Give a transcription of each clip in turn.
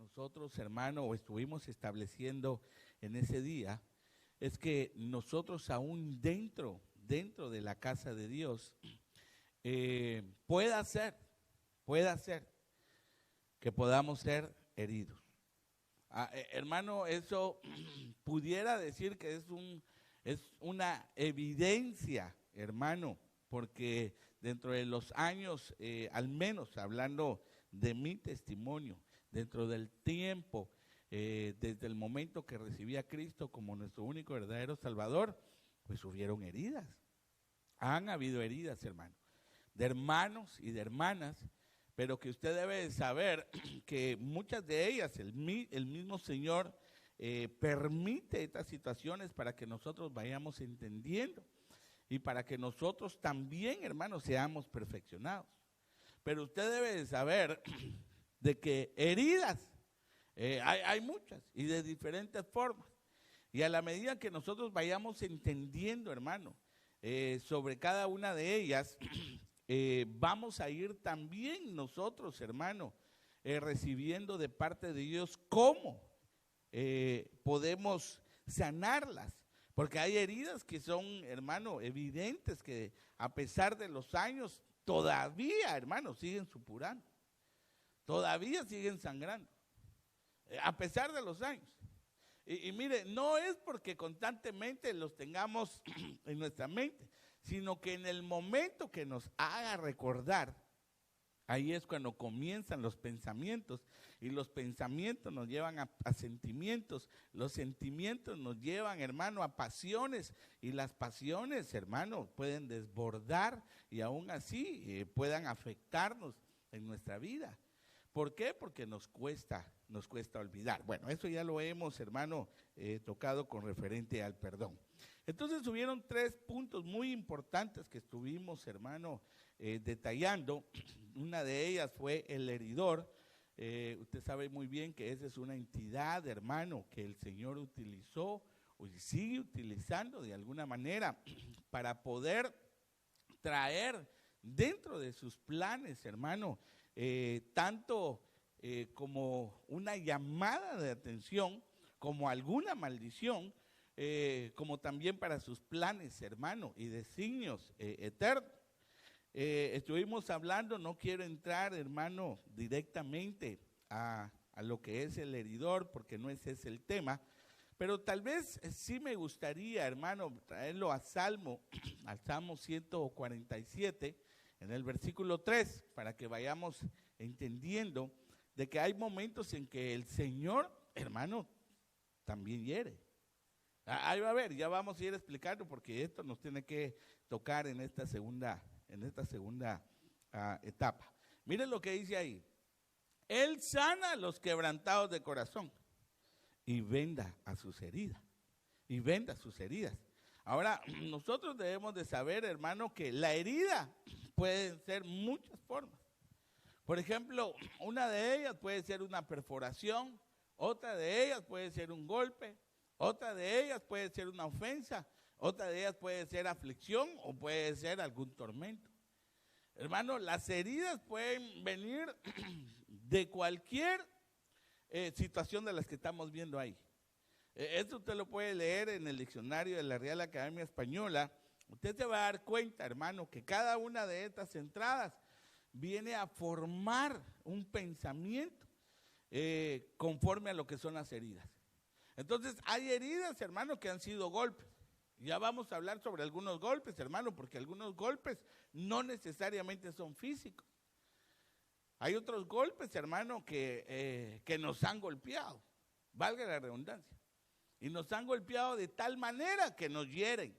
nosotros, hermano, o estuvimos estableciendo en ese día, es que nosotros aún dentro de la casa de Dios, pueda ser que podamos ser heridos. Hermano, eso pudiera decir que es una evidencia, hermano, porque dentro de los años, al menos hablando de mi testimonio, dentro del tiempo, desde el momento que recibí a Cristo como nuestro único verdadero Salvador, pues hubieron heridas. Han habido heridas, hermano, de hermanos y de hermanas, pero que usted debe de saber que muchas de ellas, el mismo Señor permite estas situaciones para que nosotros vayamos entendiendo y para que nosotros también, hermanos, seamos perfeccionados. Pero usted debe de saber de que heridas hay muchas y de diferentes formas. Y a la medida que nosotros vayamos entendiendo, hermano, sobre cada una de ellas, vamos a ir también nosotros, hermano, recibiendo de parte de Dios cómo podemos sanarlas. Porque hay heridas que son, hermano, evidentes, que a pesar de los años, todavía, hermano, siguen supurando. Todavía siguen sangrando. A pesar de los años. Y mire, no es porque constantemente los tengamos en nuestra mente, sino que en el momento que nos haga recordar, ahí es cuando comienzan los pensamientos, y los pensamientos nos llevan a sentimientos, los sentimientos nos llevan, hermano, a pasiones, y las pasiones, hermano, pueden desbordar y aún así puedan afectarnos en nuestra vida. ¿Por qué? Porque nos cuesta olvidar. Bueno, eso ya lo hemos, hermano, tocado con referente al perdón. Entonces hubieron 3 puntos muy importantes que estuvimos, hermano, detallando. Una de ellas fue el heridor. Usted sabe muy bien que esa es una entidad, hermano, que el Señor utilizó y sigue utilizando de alguna manera para poder traer dentro de sus planes, hermano, tanto como una llamada de atención, como alguna maldición, como también para sus planes, hermano, y designios eternos. Estuvimos hablando, no quiero entrar, hermano, directamente a lo que es el heridor, porque no ese es el tema, pero tal vez sí me gustaría, hermano, traerlo al Salmo 147, en el versículo 3, para que vayamos entendiendo de que hay momentos en que el Señor, hermano, también hiere. Ahí va a ver, ya vamos a ir explicando, porque esto nos tiene que tocar en esta segunda etapa. Miren lo que dice ahí: Él sana a los quebrantados de corazón y venda a sus heridas. Ahora, nosotros debemos de saber, hermano, que la herida puede ser muchas formas. Por ejemplo, una de ellas puede ser una perforación, otra de ellas puede ser un golpe, otra de ellas puede ser una ofensa, otra de ellas puede ser aflicción o puede ser algún tormento. Hermano, las heridas pueden venir de cualquier situación de las que estamos viendo ahí. Esto usted lo puede leer en el diccionario de la Real Academia Española. Usted se va a dar cuenta, hermano, que cada una de estas entradas viene a formar un pensamiento conforme a lo que son las heridas. Entonces, hay heridas, hermano, que han sido golpes. Ya vamos a hablar sobre algunos golpes, hermano, porque algunos golpes no necesariamente son físicos. Hay otros golpes, hermano, que nos han golpeado, valga la redundancia. Y nos han golpeado de tal manera que nos hieren.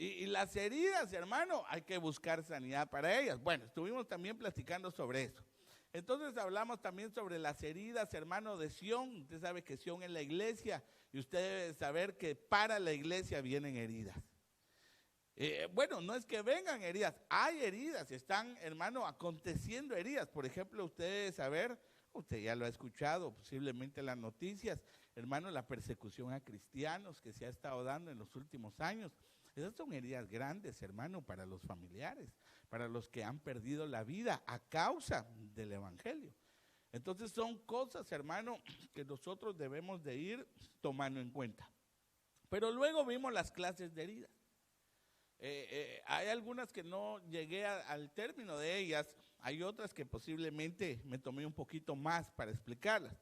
Y las heridas, hermano, hay que buscar sanidad para ellas. Bueno, estuvimos también platicando sobre eso. Entonces hablamos también sobre las heridas, hermano, de Sión. Usted sabe que Sión es la iglesia y usted debe saber que para la iglesia vienen heridas. Bueno, no es que vengan heridas, hay heridas, están, hermano, aconteciendo heridas. Por ejemplo, usted debe saber, usted ya lo ha escuchado posiblemente en las noticias, hermano, la persecución a cristianos que se ha estado dando en los últimos años. Esas son heridas grandes, hermano, para los familiares, para los que han perdido la vida a causa del evangelio. Entonces son cosas, hermano, que nosotros debemos de ir tomando en cuenta. Pero luego vimos las clases de heridas. Hay algunas que no llegué al término de ellas, hay otras que posiblemente me tomé un poquito más para explicarlas.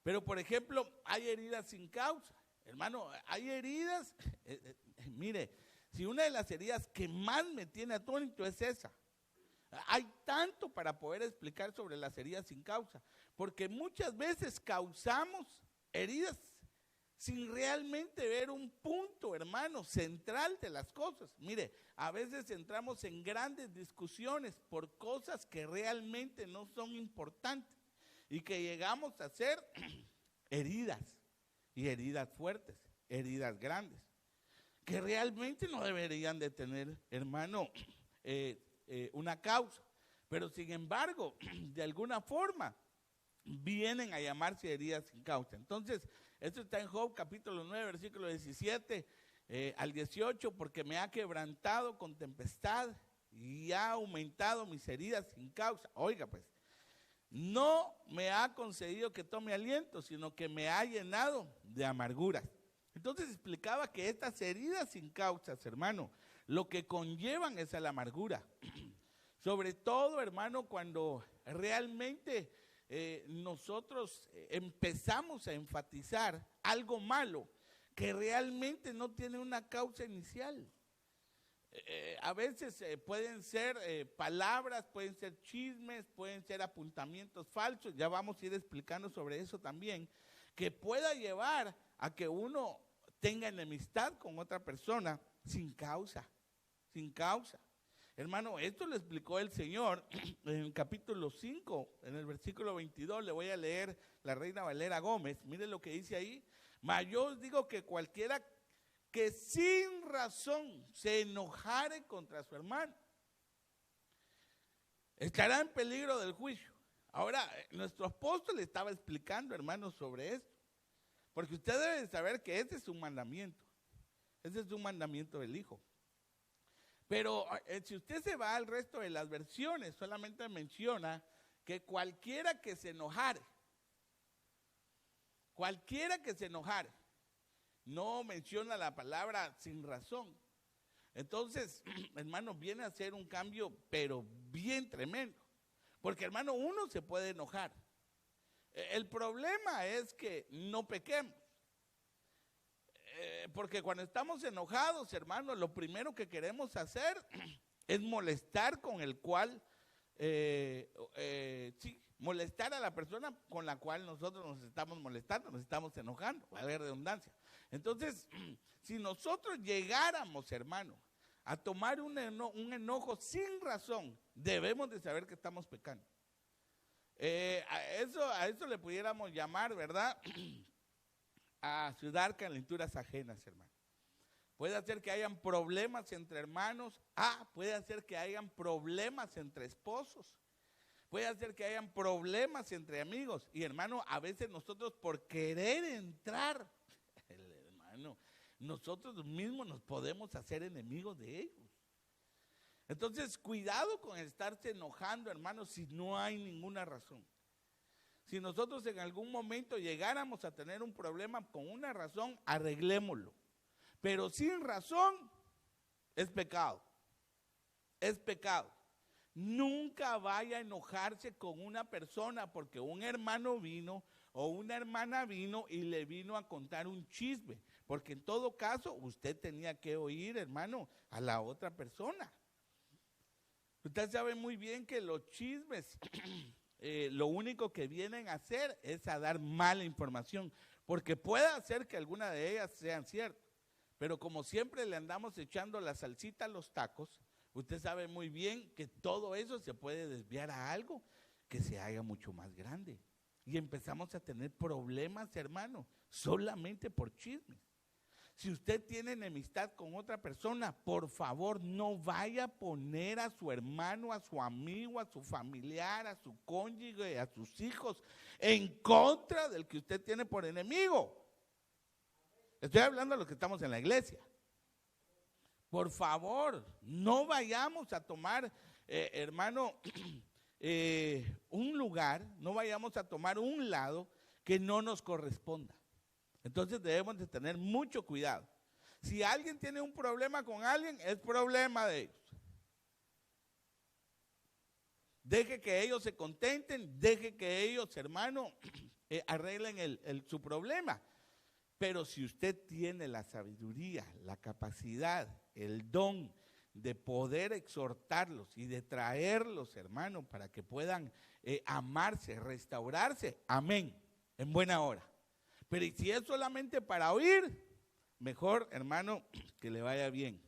Pero por ejemplo, hay heridas sin causa. Hermano, hay heridas, mire, si una de las heridas que más me tiene atónito es esa. Hay tanto para poder explicar sobre las heridas sin causa, porque muchas veces causamos heridas sin realmente ver un punto, hermano, central de las cosas. Mire, a veces entramos en grandes discusiones por cosas que realmente no son importantes y que llegamos a ser heridas, y heridas fuertes, heridas grandes, que realmente no deberían de tener, hermano, una causa, pero sin embargo, de alguna forma, vienen a llamarse heridas sin causa. Entonces, esto está en Job capítulo 9, versículo 17 al 18, porque me ha quebrantado con tempestad y ha aumentado mis heridas sin causa. Oiga pues, no me ha concedido que tome aliento, sino que me ha llenado de amarguras. Entonces explicaba que estas heridas sin causas, hermano, lo que conllevan es a la amargura. Sobre todo, hermano, cuando realmente nosotros empezamos a enfatizar algo malo que realmente no tiene una causa inicial. A veces pueden ser palabras, pueden ser chismes, pueden ser apuntamientos falsos, ya vamos a ir explicando sobre eso también, que pueda llevar a que uno tenga enemistad con otra persona sin causa, sin causa. Hermano, esto lo explicó el Señor en el capítulo 5, en el versículo 22, le voy a leer la Reina Valera Gómez, mire lo que dice ahí. Mas yo os digo que cualquiera que sin razón se enojare contra su hermano, estará en peligro del juicio. Ahora, nuestro apóstol estaba explicando, hermanos, sobre esto, porque usted debe saber que ese es un mandamiento, ese es un mandamiento del Hijo. Pero si usted se va al resto de las versiones, solamente menciona que cualquiera que se enojare, no menciona la palabra sin razón. Entonces, hermano, viene a ser un cambio, pero bien tremendo. Porque, hermano, uno se puede enojar. El problema es que no pequemos. Porque cuando estamos enojados, hermano, lo primero que queremos hacer es molestar con el cual, molestar a la persona con la cual nosotros nos estamos molestando, nos estamos enojando, valga la redundancia. Entonces, si nosotros llegáramos, hermano, a tomar un enojo sin razón, debemos de saber que estamos pecando. A eso le pudiéramos llamar, ¿verdad?, a sudar calenturas ajenas, hermano. Puede hacer que hayan problemas entre hermanos, puede hacer que hayan problemas entre esposos, puede hacer que hayan problemas entre amigos. Y hermano, a veces nosotros por querer entrar, hermano, nosotros mismos nos podemos hacer enemigos de ellos. Entonces, cuidado con estarse enojando, hermano, si no hay ninguna razón. Si nosotros en algún momento llegáramos a tener un problema con una razón, arreglémoslo. Pero sin razón, es pecado. Es pecado. Nunca vaya a enojarse con una persona porque un hermano vino o una hermana vino y le vino a contar un chisme. Porque en todo caso, usted tenía que oír, hermano, a la otra persona. Usted sabe muy bien que los chismes lo único que vienen a hacer es a dar mala información, porque puede ser que alguna de ellas sean ciertas, pero como siempre le andamos echando la salsita a los tacos, usted sabe muy bien que todo eso se puede desviar a algo que se haga mucho más grande. Y empezamos a tener problemas, hermano, solamente por chismes. Si usted tiene enemistad con otra persona, por favor no vaya a poner a su hermano, a su amigo, a su familiar, a su cónyuge, a sus hijos en contra del que usted tiene por enemigo. Estoy hablando de los que estamos en la iglesia. Por favor, no vayamos a tomar, hermano, un lugar, no vayamos a tomar un lado que no nos corresponda. Entonces debemos de tener mucho cuidado. Si alguien tiene un problema con alguien, es problema de ellos. Deje que ellos se contenten, deje que ellos, hermano, arreglen su problema. Pero si usted tiene la sabiduría, la capacidad, el don de poder exhortarlos y de traerlos, hermano, para que puedan amarse, restaurarse, amén, en buena hora. Pero si es solamente para oír, mejor, hermano, que le vaya bien.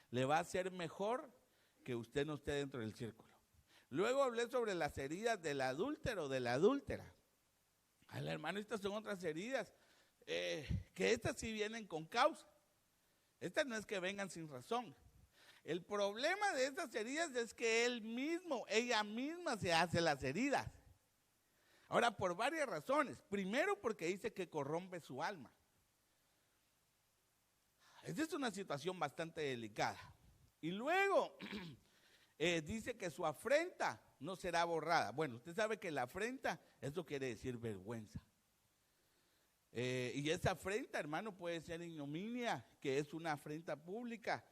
Le va a ser mejor que usted no esté dentro del círculo. Luego hablé sobre las heridas del adúltero o de la adúltera. Al hermano, estas son otras heridas, que estas sí vienen con causa. Estas no es que vengan sin razón. El problema de estas heridas es que ella misma se hace las heridas. Ahora, por varias razones. Primero, porque dice que corrompe su alma. Esta es una situación bastante delicada. Y luego dice que su afrenta no será borrada. Bueno, usted sabe que la afrenta, eso quiere decir vergüenza. Y esa afrenta, hermano, puede ser ignominia, que es una afrenta pública,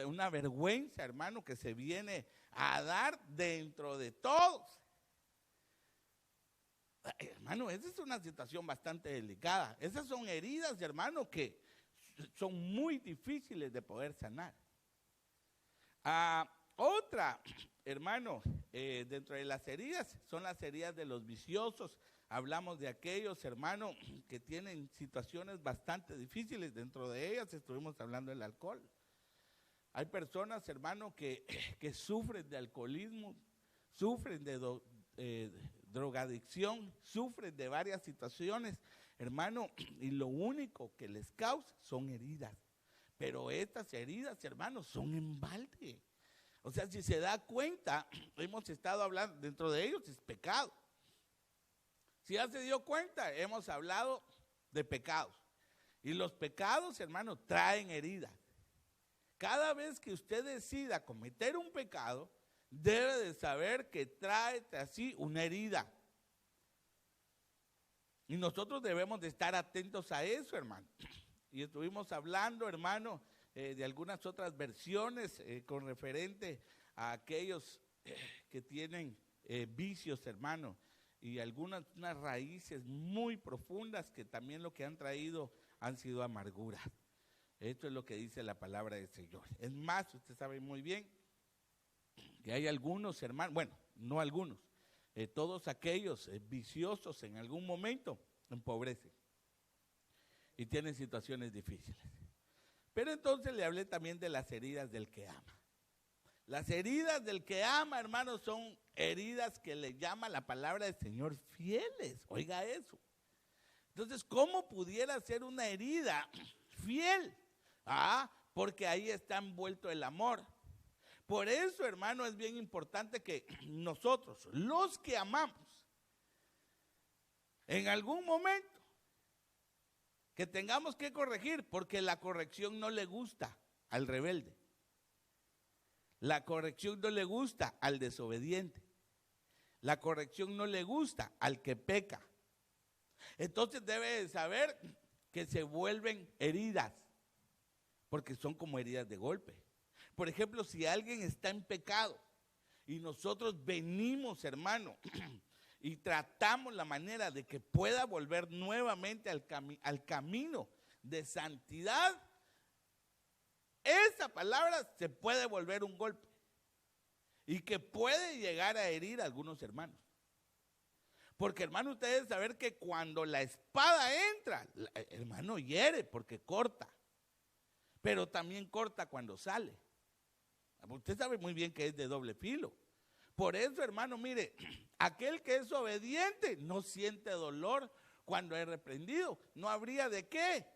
una vergüenza, hermano, que se viene a dar dentro de todos. Hermano, esa es una situación bastante delicada. Esas son heridas, hermano, que son muy difíciles de poder sanar. Otra, hermano, dentro de las heridas, son las heridas de los viciosos. Hablamos de aquellos, hermano, que tienen situaciones bastante difíciles. Dentro de ellas estuvimos hablando del alcohol. Hay personas, hermano, que sufren de alcoholismo, sufren de drogadicción, sufren de varias situaciones, hermano, y lo único que les causa son heridas. Pero estas heridas, hermano, son en balde. O sea, si se da cuenta, hemos estado hablando, dentro de ellos es pecado. Si ya se dio cuenta, hemos hablado de pecados. Y los pecados, hermano, traen heridas. Cada vez que usted decida cometer un pecado, debe de saber que trae así una herida. Y nosotros debemos de estar atentos a eso, hermano. Y estuvimos hablando, hermano, de algunas otras versiones con referente a aquellos que tienen vicios, hermano, y unas raíces muy profundas que también lo que han traído han sido amarguras. Esto es lo que dice la palabra del Señor. Es más, usted sabe muy bien que hay algunos hermanos, bueno, no algunos, todos aquellos viciosos en algún momento empobrecen y tienen situaciones difíciles. Pero entonces le hablé también de las heridas del que ama. Las heridas del que ama, hermanos, son heridas que le llama la palabra del Señor fieles. Oiga eso. Entonces, ¿cómo pudiera ser una herida fiel? Porque ahí está envuelto el amor. Por eso, hermano, es bien importante que nosotros, los que amamos, en algún momento, que tengamos que corregir, porque la corrección no le gusta al rebelde. La corrección no le gusta al desobediente. La corrección no le gusta al que peca. Entonces debe de saber que se vuelven heridas, porque son como heridas de golpe. Por ejemplo, si alguien está en pecado y nosotros venimos, hermano, y tratamos la manera de que pueda volver nuevamente al camino de santidad, esa palabra se puede volver un golpe y que puede llegar a herir a algunos hermanos. Porque, hermano, ustedes deben saber que cuando la espada entra, hermano, hiere porque corta, pero también corta cuando sale. Usted sabe muy bien que es de doble filo. Por eso, hermano, mire, aquel que es obediente no siente dolor cuando es reprendido. No habría de qué.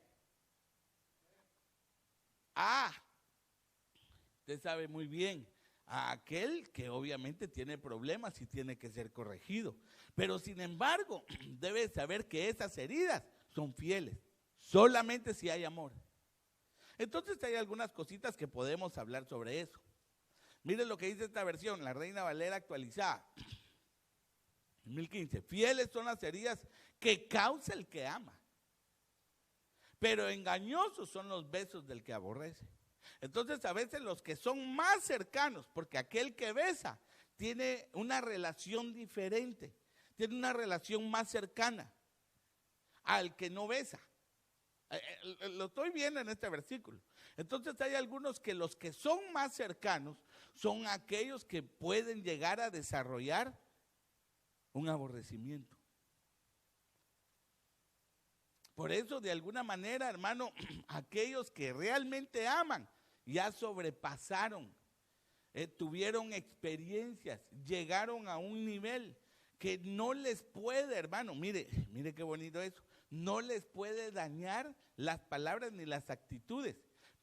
Usted sabe muy bien, a aquel que obviamente tiene problemas y tiene que ser corregido. Pero sin embargo, debe saber que esas heridas son fieles, solamente si hay amor. Entonces hay algunas cositas que podemos hablar sobre eso. Miren lo que dice esta versión, la Reina Valera actualizada. 2015. Fieles son las heridas que causa el que ama, pero engañosos son los besos del que aborrece. Entonces a veces los que son más cercanos, porque aquel que besa tiene una relación diferente, tiene una relación más cercana al que no besa. Lo estoy viendo en este versículo. Entonces hay algunos que los que son más cercanos son aquellos que pueden llegar a desarrollar un aborrecimiento. Por eso, de alguna manera, hermano, aquellos que realmente aman ya sobrepasaron, tuvieron experiencias, llegaron a un nivel que no les puede, hermano, mire qué bonito eso, no les puede dañar las palabras ni las actitudes,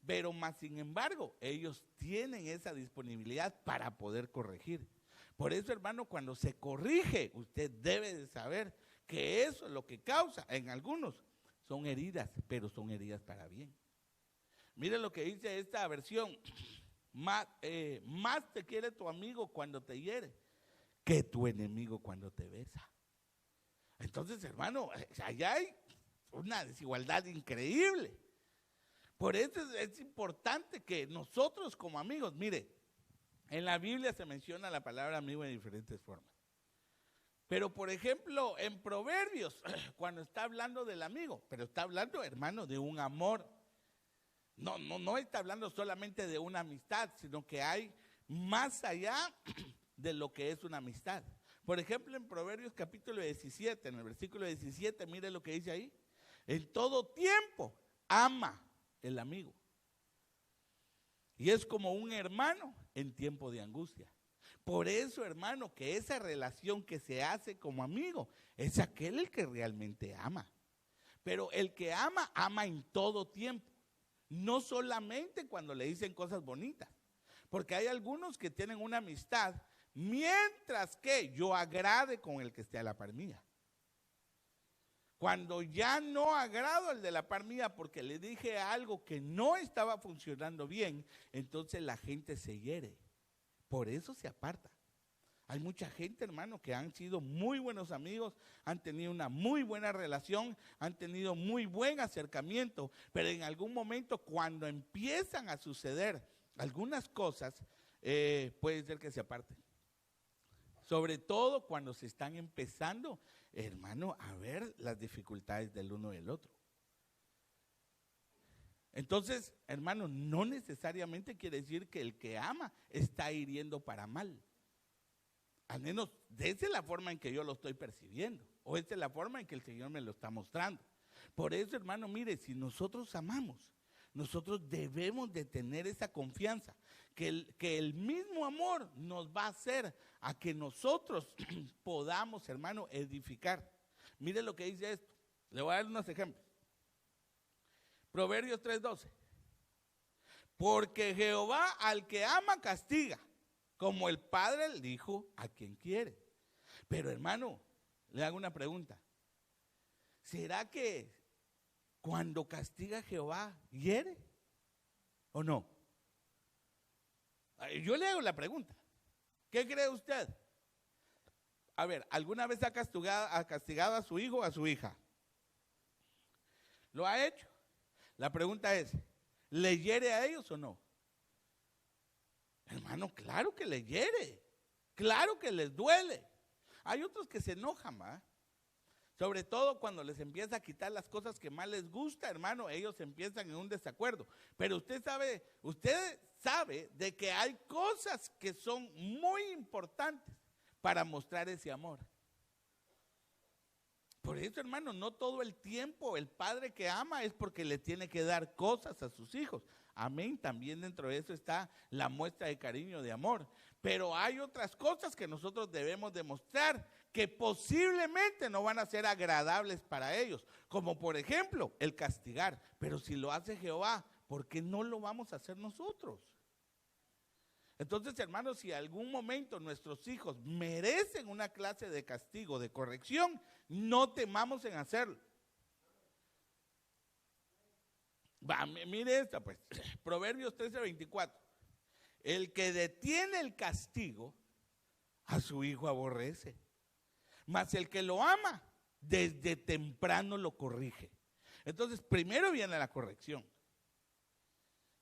pero más sin embargo, ellos tienen esa disponibilidad para poder corregir. Por eso, hermano, cuando se corrige, usted debe de saber que eso es lo que causa, en algunos son heridas, pero son heridas para bien. Mire lo que dice esta versión, más te quiere tu amigo cuando te hiere que tu enemigo cuando te besa. Entonces, hermano, allá hay una desigualdad increíble. Por eso es importante que nosotros como amigos, mire, en la Biblia se menciona la palabra amigo en diferentes formas. Pero, por ejemplo, en Proverbios, cuando está hablando del amigo, pero está hablando, hermano, de un amor. No está hablando solamente de una amistad, sino que hay más allá de lo que es una amistad. Por ejemplo, en Proverbios capítulo 17, en el versículo 17, mire lo que dice ahí. En todo tiempo ama el amigo. Y es como un hermano en tiempo de angustia. Por eso, hermano, que esa relación que se hace como amigo es aquel el que realmente ama. Pero el que ama, ama en todo tiempo. No solamente cuando le dicen cosas bonitas. Porque hay algunos que tienen una amistad mientras que yo agrade con el que esté a la par mía. Cuando ya no agrado al de la par mía porque le dije algo que no estaba funcionando bien, entonces la gente se hiere. Por eso se aparta. Hay mucha gente, hermano, que han sido muy buenos amigos, han tenido una muy buena relación, han tenido muy buen acercamiento, pero en algún momento cuando empiezan a suceder algunas cosas, puede ser que se aparten. Sobre todo cuando se están empezando, hermano, a ver las dificultades del uno y del otro. Entonces, hermano, no necesariamente quiere decir que el que ama está hiriendo para mal. Al menos esa es la forma en que yo lo estoy percibiendo, o esa es la forma en que el Señor me lo está mostrando. Por eso, hermano, mire, si nosotros amamos, nosotros debemos de tener esa confianza, que el mismo amor nos va a hacer a que nosotros podamos, hermano, edificar. Mire lo que dice esto, le voy a dar unos ejemplos. Proverbios 3:12. Porque Jehová al que ama castiga, como el padre el hijo a quien quiere. Pero, hermano, le hago una pregunta. ¿Será que cuando castiga Jehová hiere o no? Yo le hago la pregunta. ¿Qué cree usted? A ver, ¿alguna vez ha castigado a su hijo o a su hija? ¿Lo ha hecho? La pregunta es, ¿le hiere a ellos o no? Hermano, claro que le hiere, claro que les duele. Hay otros que se enojan, ¿va? Sobre todo cuando les empieza a quitar las cosas que más les gusta, hermano, ellos empiezan en un desacuerdo. Pero usted sabe de que hay cosas que son muy importantes para mostrar ese amor. Por eso, hermano, no todo el tiempo el padre que ama es porque le tiene que dar cosas a sus hijos. Amén, también dentro de eso está la muestra de cariño, de amor. Pero hay otras cosas que nosotros debemos demostrar que posiblemente no van a ser agradables para ellos. Como por ejemplo, el castigar. Pero si lo hace Jehová, ¿por qué no lo vamos a hacer nosotros? Entonces, hermanos, si algún momento nuestros hijos merecen una clase de castigo, de corrección, no temamos en hacerlo. Mire esta pues, Proverbios 13:24. el que detiene el castigo, a su hijo aborrece. Mas el que lo ama, desde temprano lo corrige. Entonces, primero viene la corrección.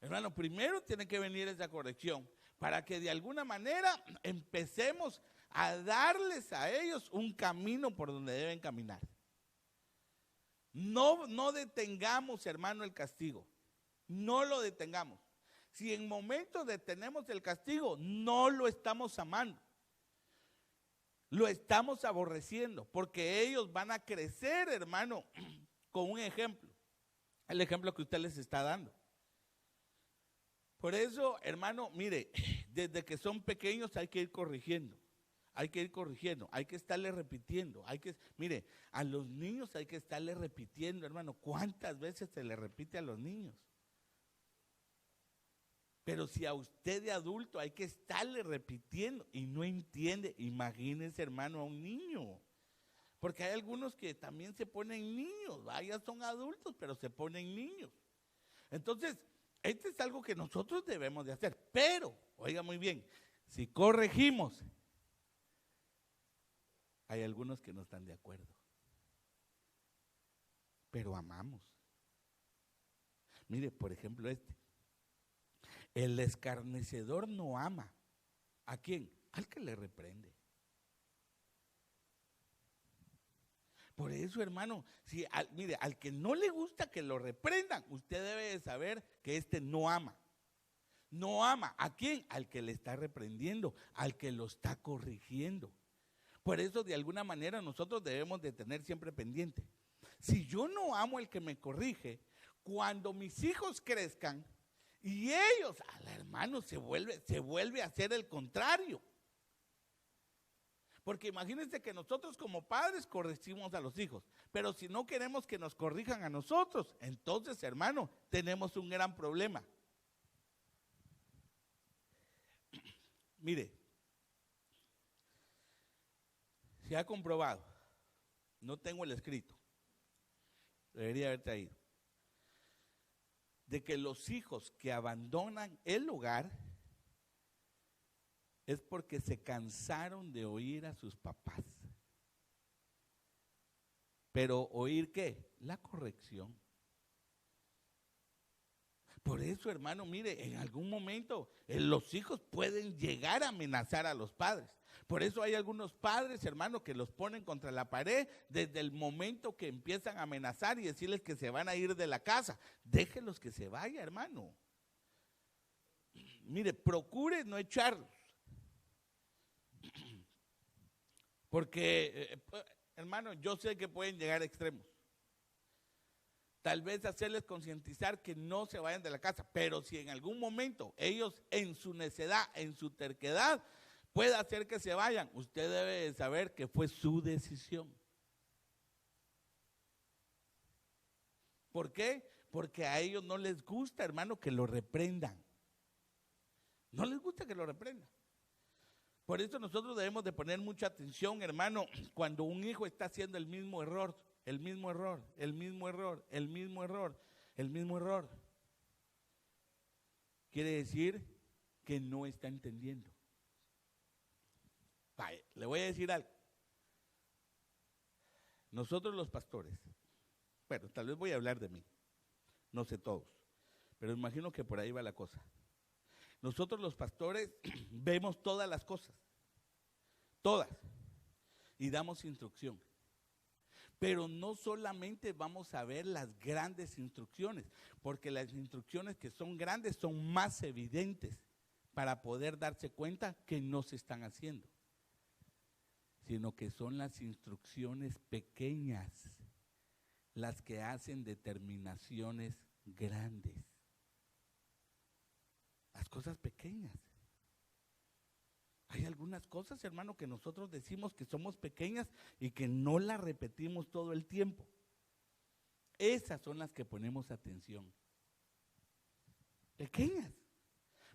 Hermano, primero tiene que venir esa corrección para que de alguna manera empecemos a darles a ellos un camino por donde deben caminar. No detengamos, hermano, el castigo. No lo detengamos. Si en momentos detenemos el castigo, no lo estamos amando. Lo estamos aborreciendo, porque ellos van a crecer, hermano, con un ejemplo. El ejemplo que usted les está dando. Por eso, hermano, mire, desde que son pequeños hay que ir corrigiendo. Hay que ir corrigiendo, hay que estarle repitiendo. Mire, a los niños hay que estarle repitiendo, hermano. ¿Cuántas veces se le repite a los niños? Pero si a usted de adulto hay que estarle repitiendo y no entiende, imagínese, hermano, a un niño. Porque hay algunos que también se ponen niños, ya son adultos, pero se ponen niños. Entonces, esto es algo que nosotros debemos de hacer. Pero, oiga muy bien, si corregimos, hay algunos que no están de acuerdo. Pero amamos. Mire, por ejemplo, el escarnecedor no ama. ¿A quién? Al que le reprende. Por eso, hermano, mire, al que no le gusta que lo reprendan, usted debe de saber que no ama. No ama. ¿A quién? Al que le está reprendiendo, al que lo está corrigiendo. Por eso, de alguna manera, nosotros debemos de tener siempre pendiente. Si yo no amo al que me corrige, cuando mis hijos crezcan, y ellos, hermano, se vuelve a hacer el contrario. Porque imagínense que nosotros como padres corregimos a los hijos, pero si no queremos que nos corrijan a nosotros, entonces, hermano, tenemos un gran problema. Mire, se ha comprobado, no tengo el escrito, debería haber traído, de que los hijos que abandonan el hogar es porque se cansaron de oír a sus papás. Pero ¿oír qué? La corrección. Por eso, hermano, mire, en algún momento los hijos pueden llegar a amenazar a los padres. Por eso hay algunos padres, hermano, que los ponen contra la pared desde el momento que empiezan a amenazar y decirles que se van a ir de la casa. Déjenlos que se vayan, hermano. Mire, procure no echarlos. Porque, hermano, yo sé que pueden llegar a extremos. Tal vez hacerles concientizar que no se vayan de la casa, pero si en algún momento ellos en su necedad, en su terquedad, puede hacer que se vayan, usted debe saber que fue su decisión. ¿Por qué? Porque a ellos no les gusta, hermano, que lo reprendan. No les gusta que lo reprendan. Por eso nosotros debemos de poner mucha atención, hermano, cuando un hijo está haciendo el mismo error. Quiere decir que no está entendiendo. Vaya, le voy a decir algo. Nosotros los pastores, bueno, tal vez voy a hablar de mí, no sé todos, pero imagino que por ahí va la cosa. Nosotros los pastores vemos todas las cosas, todas, y damos instrucción. Pero no solamente vamos a ver las grandes instrucciones, porque las instrucciones que son grandes son más evidentes para poder darse cuenta que no se están haciendo, sino que son las instrucciones pequeñas las que hacen determinaciones grandes. Las cosas pequeñas. Hay algunas cosas, hermano, que nosotros decimos que somos pequeñas y que no las repetimos todo el tiempo. Esas son las que ponemos atención. Pequeñas.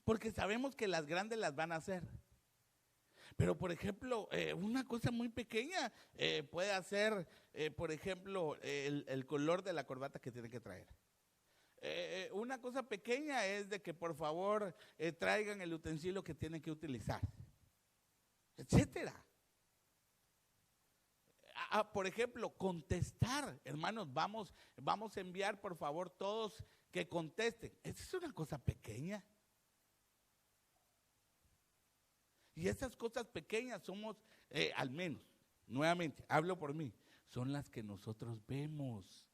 Porque sabemos que las grandes las van a hacer. Pero, por ejemplo, una cosa muy pequeña puede ser, por ejemplo, el color de la corbata que tiene que traer. una cosa pequeña es de que por favor traigan el utensilio que tienen que utilizar, etcétera. Por ejemplo, contestar, hermanos, vamos a enviar por favor todos que contesten. Esa es una cosa pequeña. Y esas cosas pequeñas somos, al menos, nuevamente, hablo por mí, son las que nosotros vemos.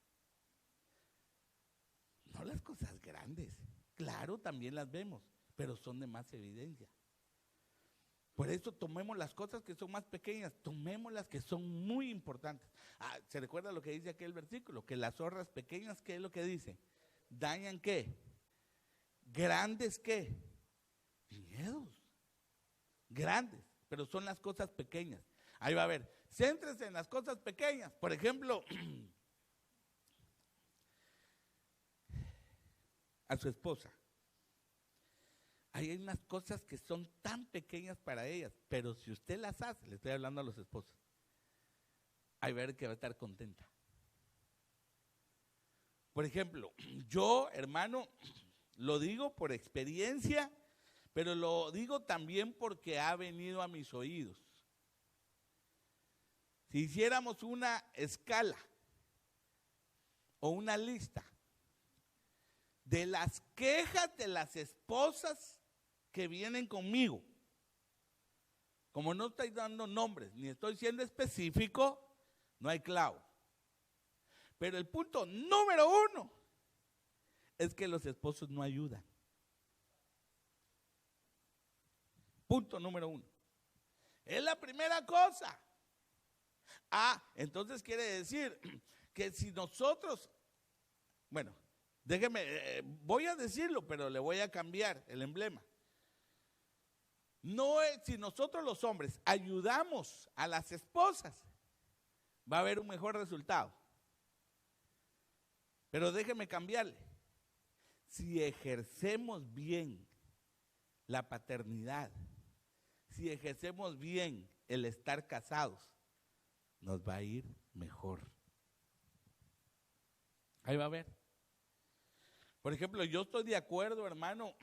No las cosas grandes. Claro, también las vemos, pero son de más evidencia. Por eso tomemos las cosas que son más pequeñas, tomemos las que son muy importantes. ¿Se recuerda lo que dice aquel versículo? Que las zorras pequeñas, ¿qué es lo que dice? ¿Dañan qué? ¿Grandes qué? Viñedos. Grandes, pero son las cosas pequeñas. Ahí va a ver, céntrese en las cosas pequeñas. Por ejemplo, a su esposa. Hay unas cosas que son tan pequeñas para ellas, pero si usted las hace, le estoy hablando a los esposos, hay ver que va a estar contenta. Por ejemplo, yo, hermano, lo digo por experiencia, pero lo digo también porque ha venido a mis oídos. Si hiciéramos una escala o una lista de las quejas de las esposas que vienen conmigo, como no estoy dando nombres ni estoy siendo específico, no hay clavo. Pero el punto número 1 es que los esposos no ayudan. Punto número 1. Es la primera cosa. Entonces quiere decir que si nosotros, bueno, déjeme, voy a decirlo, pero le voy a cambiar el emblema. No es, si nosotros los hombres ayudamos a las esposas, va a haber un mejor resultado. Pero déjeme cambiarle. Si ejercemos bien la paternidad, si ejercemos bien el estar casados, nos va a ir mejor. Ahí va a ver. Por ejemplo, yo estoy de acuerdo, hermano,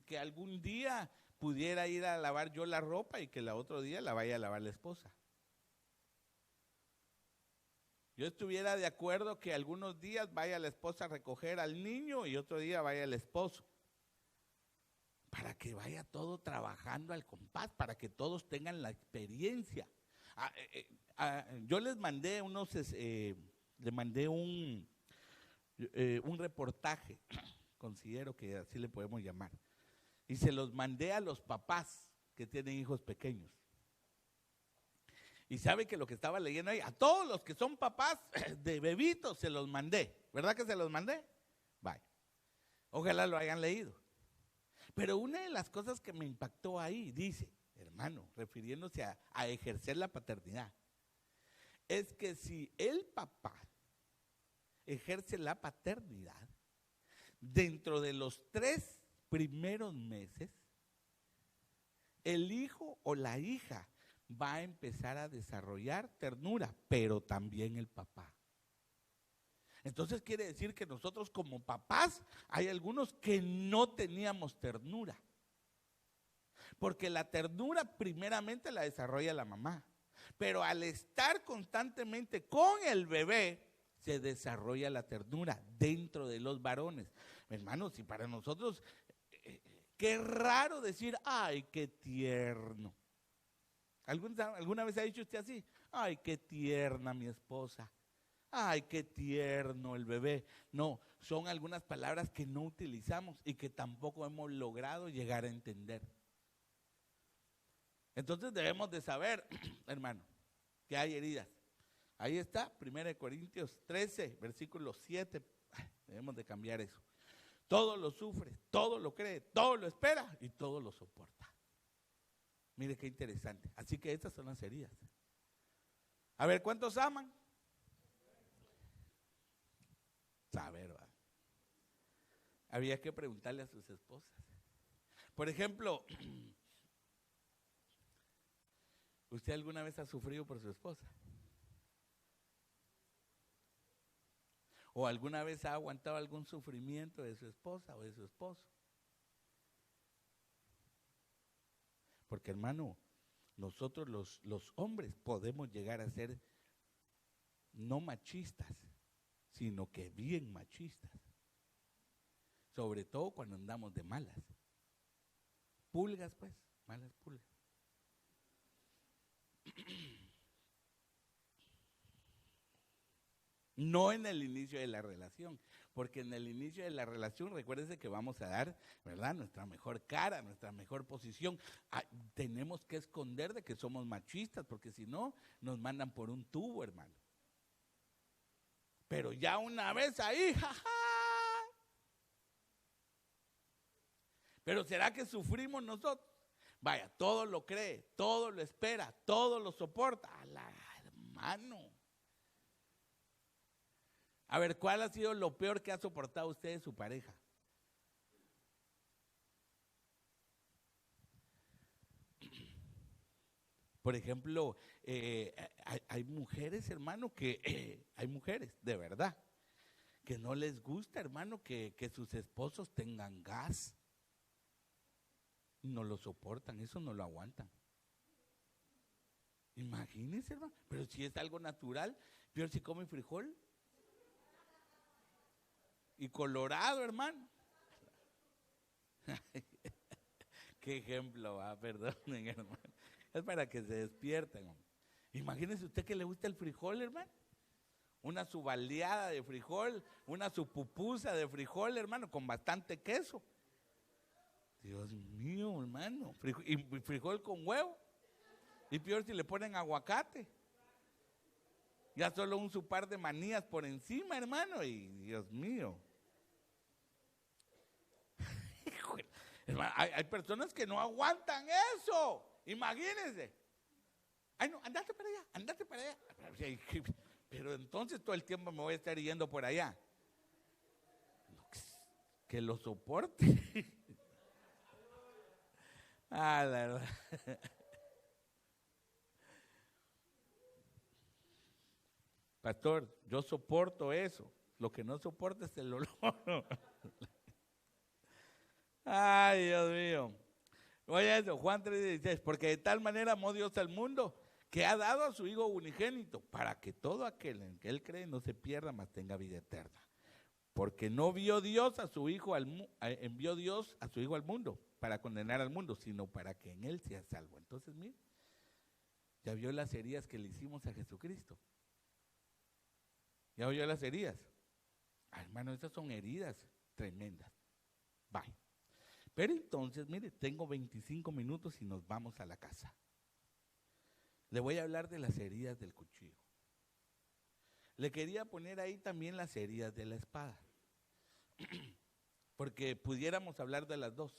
que algún día pudiera ir a lavar yo la ropa y que el otro día la vaya a lavar la esposa. Yo estuviera de acuerdo que algunos días vaya la esposa a recoger al niño y otro día vaya el esposo. Para que vaya todo trabajando al compás, para que todos tengan la experiencia. Yo les mandé un reportaje, considero que así le podemos llamar, y se los mandé a los papás que tienen hijos pequeños. Y sabe que lo que estaba leyendo ahí, a todos los que son papás de bebitos se los mandé. ¿Verdad que se los mandé? Vaya. Ojalá lo hayan leído. Pero una de las cosas que me impactó ahí, dice, hermano, refiriéndose a ejercer la paternidad, es que si el papá ejerce la paternidad, dentro de los 3 primeros meses, el hijo o la hija va a empezar a desarrollar ternura, pero también el papá. Entonces quiere decir que nosotros como papás hay algunos que no teníamos ternura. Porque la ternura primeramente la desarrolla la mamá. Pero al estar constantemente con el bebé, se desarrolla la ternura dentro de los varones. Hermanos, y para nosotros, qué raro decir, ay, qué tierno. ¿Alguna vez ha dicho usted así? Ay, qué tierna mi esposa. Ay, qué tierno el bebé. No, son algunas palabras que no utilizamos y que tampoco hemos logrado llegar a entender. Entonces debemos de saber, hermano, que hay heridas. Ahí está, 1 Corintios 13, versículo 7. Debemos de cambiar eso. Todo lo sufre, todo lo cree, todo lo espera y todo lo soporta. Mire qué interesante. Así que estas son las heridas. A ver, ¿cuántos aman? Saber, ¿va? Había que preguntarle a sus esposas. Por ejemplo, ¿usted alguna vez ha sufrido por su esposa? ¿O alguna vez ha aguantado algún sufrimiento de su esposa o de su esposo? Porque, hermano, nosotros los hombres podemos llegar a ser no machistas, sino que bien machistas. Sobre todo cuando andamos de malas. Pulgas, pues, malas pulgas. No en el inicio de la relación, porque en el inicio de la relación, recuérdense que vamos a dar, ¿verdad?, nuestra mejor cara, nuestra mejor posición. Tenemos que esconder de que somos machistas, porque si no, nos mandan por un tubo, hermano. Pero ya una vez ahí, jaja. Pero ¿será que sufrimos nosotros? Vaya, todo lo cree, todo lo espera, todo lo soporta. Hermano. A ver, ¿cuál ha sido lo peor que ha soportado usted de su pareja? Por ejemplo, hay mujeres, hermano, hay mujeres, de verdad, que no les gusta, hermano, que sus esposos tengan gas. No lo soportan, eso no lo aguantan. Imagínense, hermano, pero si es algo natural, peor si come frijol. Y colorado, hermano. Qué ejemplo, perdonen, hermano. Es para que se despierten. Imagínese usted que le gusta el frijol, hermano. Una su baleada de frijol, una su pupusa de frijol, hermano, con bastante queso. Dios mío, hermano. Y frijol con huevo. Y peor si le ponen aguacate. Ya solo un su par de manías por encima, hermano. Y Dios mío. Hermano, hay personas que no aguantan eso. Imagínense. Ay, no, andate para allá, andate para allá. Pero entonces todo el tiempo me voy a estar yendo por allá. Que lo soporte. La verdad. Pastor, yo soporto eso. Lo que no soporta es el olor. Ay, Dios mío. Oye eso, Juan 3:16, porque de tal manera amó Dios al mundo, que ha dado a su Hijo unigénito, para que todo aquel en que Él cree no se pierda, mas tenga vida eterna. Porque no vio Dios a su Hijo, envió Dios a su Hijo al mundo, para condenar al mundo, sino para que en Él sea salvo. Entonces, mire, ya vio las heridas que le hicimos a Jesucristo. ¿Ya oyó las heridas? Hermano, esas son heridas tremendas. Bye. Pero entonces, mire, tengo 25 minutos y nos vamos a la casa. Le voy a hablar de las heridas del cuchillo. Le quería poner ahí también las heridas de la espada. Porque pudiéramos hablar de las dos.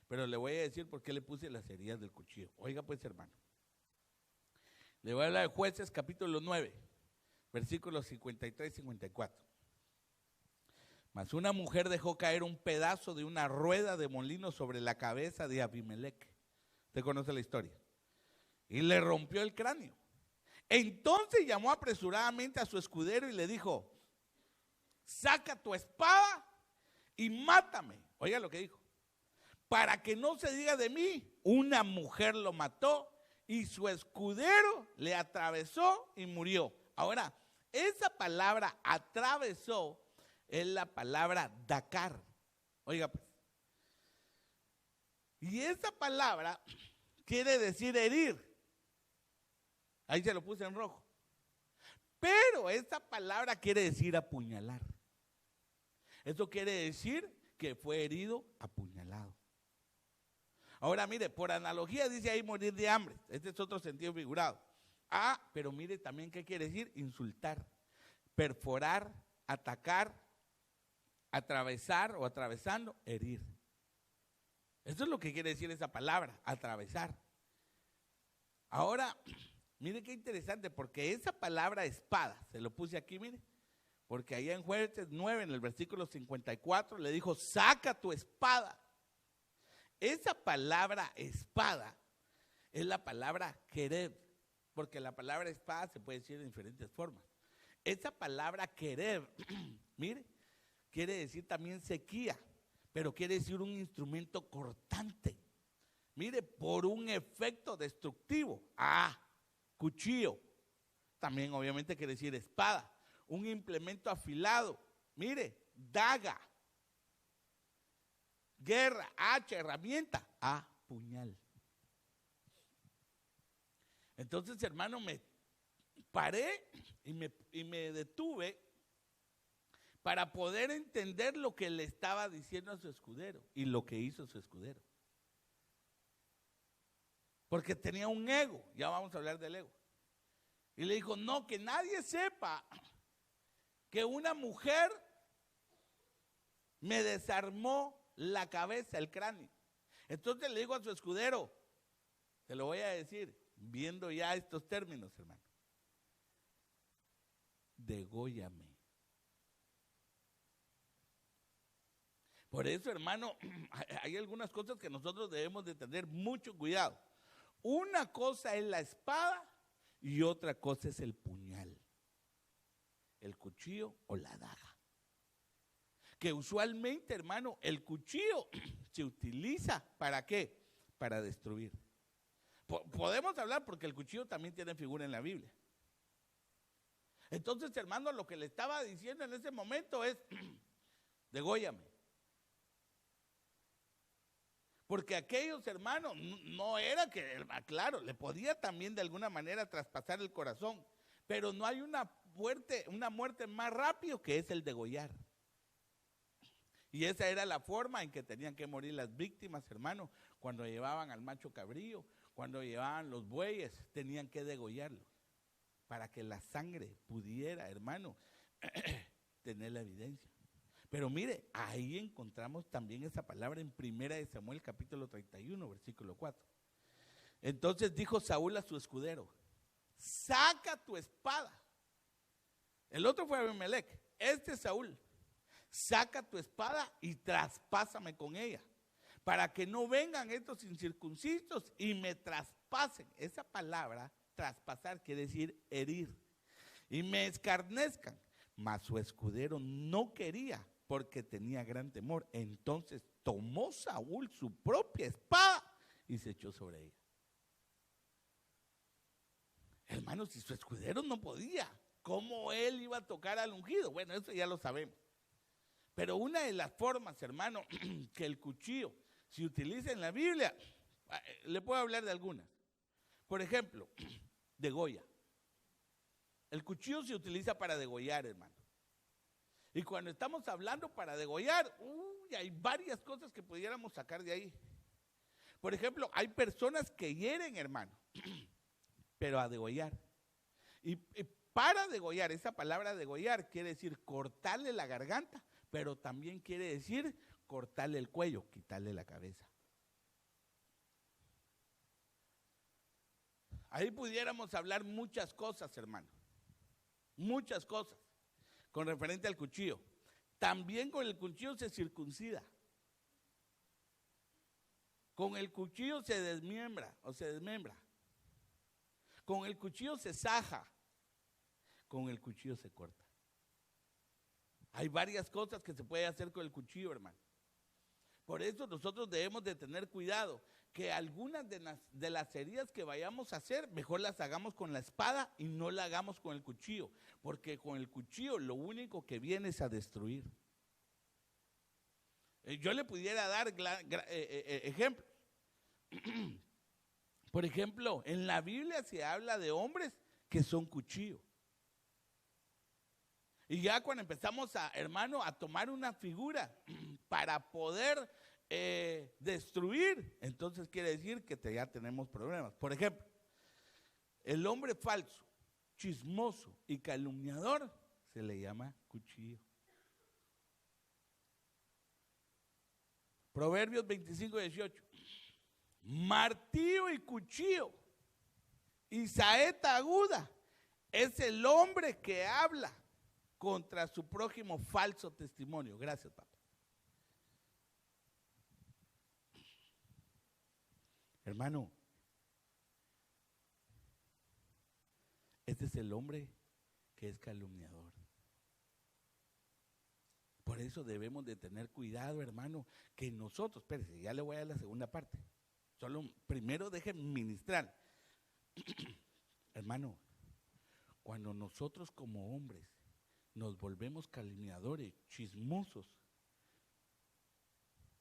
Pero le voy a decir por qué le puse las heridas del cuchillo. Oiga pues, hermano. Le voy a hablar de Jueces capítulo 9, versículos 53 y 54. Mas una mujer dejó caer un pedazo de una rueda de molino sobre la cabeza de Abimelech. Usted conoce la historia. Y le rompió el cráneo. Entonces llamó apresuradamente a su escudero y le dijo: saca tu espada y mátame. Oiga lo que dijo. Para que no se diga de mí, una mujer lo mató y su escudero le atravesó y murió. Ahora, esa palabra atravesó es la palabra dacar. Oiga pues. Y esa palabra quiere decir herir. Ahí se lo puse en rojo. Pero esa palabra quiere decir apuñalar. Eso quiere decir que fue herido, apuñalado. Ahora mire, por analogía dice ahí morir de hambre. Este es otro sentido figurado. Pero mire también qué quiere decir insultar, perforar, atacar, atravesar o atravesando, herir. Eso es lo que quiere decir esa palabra, atravesar. Ahora, mire qué interesante, porque esa palabra espada, se lo puse aquí, mire, porque allá en Jueces 9, en el versículo 54, le dijo: saca tu espada. Esa palabra espada es la palabra quered, porque la palabra espada se puede decir de diferentes formas. Esa palabra querer, mire, quiere decir también sequía, pero quiere decir un instrumento cortante. Mire, por un efecto destructivo. Cuchillo. También obviamente quiere decir espada. Un implemento afilado. Mire, daga. Guerra, hacha, herramienta. Puñal. Entonces, hermano, me paré y me detuve para poder entender lo que le estaba diciendo a su escudero y lo que hizo su escudero. Porque tenía un ego, ya vamos a hablar del ego. Y le dijo, no, que nadie sepa que una mujer me desarmó la cabeza, el cráneo. Entonces le digo a su escudero, te lo voy a decir, viendo ya estos términos, hermano. Dególlame. Por eso, hermano, hay algunas cosas que nosotros debemos de tener mucho cuidado. Una cosa es la espada y otra cosa es el puñal, el cuchillo o la daga. Que usualmente, hermano, el cuchillo se utiliza ¿para qué? Para destruir. Podemos hablar porque el cuchillo también tiene figura en la Biblia. Entonces, hermano, lo que le estaba diciendo en ese momento es, dególlame. Porque aquellos hermanos, no era que, claro, le podía también de alguna manera traspasar el corazón, pero no hay una muerte más rápido que es el degollar. Y esa era la forma en que tenían que morir las víctimas, hermano, cuando llevaban al macho cabrío, cuando llevaban los bueyes, tenían que degollarlos, para que la sangre pudiera, hermano, tener la evidencia. Pero mire, ahí encontramos también esa palabra en 1 Samuel capítulo 31, versículo 4. Entonces dijo Saúl a su escudero, saca tu espada. El otro fue Abimelec, este es Saúl. Saca tu espada y traspásame con ella, para que no vengan estos incircuncisos y me traspasen. Esa palabra, traspasar, quiere decir herir. Y me escarnezcan. Mas su escudero no quería, porque tenía gran temor. Entonces tomó Saúl su propia espada y se echó sobre ella. Hermanos, si su escudero no podía, ¿cómo él iba a tocar al ungido? Bueno, eso ya lo sabemos. Pero una de las formas, hermano, que el cuchillo se utiliza en la Biblia, le puedo hablar de algunas. Por ejemplo, degolla. El cuchillo se utiliza para degollar, hermano. Y cuando estamos hablando para degollar, hay varias cosas que pudiéramos sacar de ahí. Por ejemplo, hay personas que hieren, hermano, pero a degollar. Y para degollar, esa palabra degollar quiere decir cortarle la garganta, pero también quiere decir cortarle el cuello, quitarle la cabeza. Ahí pudiéramos hablar muchas cosas, hermano. Muchas cosas con referente al cuchillo. También con el cuchillo se circuncida. Con el cuchillo se desmiembra o se desmembra. Con el cuchillo se saja. Con el cuchillo se corta. Hay varias cosas que se puede hacer con el cuchillo, hermano. Por eso nosotros debemos de tener cuidado que algunas de las heridas que vayamos a hacer, mejor las hagamos con la espada y no la hagamos con el cuchillo, porque con el cuchillo lo único que viene es a destruir. Yo le pudiera dar ejemplos. Por ejemplo, en la Biblia se habla de hombres que son cuchillos. Y ya cuando empezamos hermano, a tomar una figura para poder destruir, entonces quiere decir que ya tenemos problemas. Por ejemplo, el hombre falso, chismoso y calumniador se le llama cuchillo. Proverbios 25:18. Martillo y cuchillo y saeta aguda es el hombre que habla contra su prójimo falso testimonio. Gracias, papá. Hermano, este es el hombre que es calumniador. Por eso debemos de tener cuidado, hermano, que nosotros, espérese, ya le voy a dar la segunda parte. Solo primero déjenme ministrar. Hermano, cuando nosotros como hombres nos volvemos calumniadores, chismosos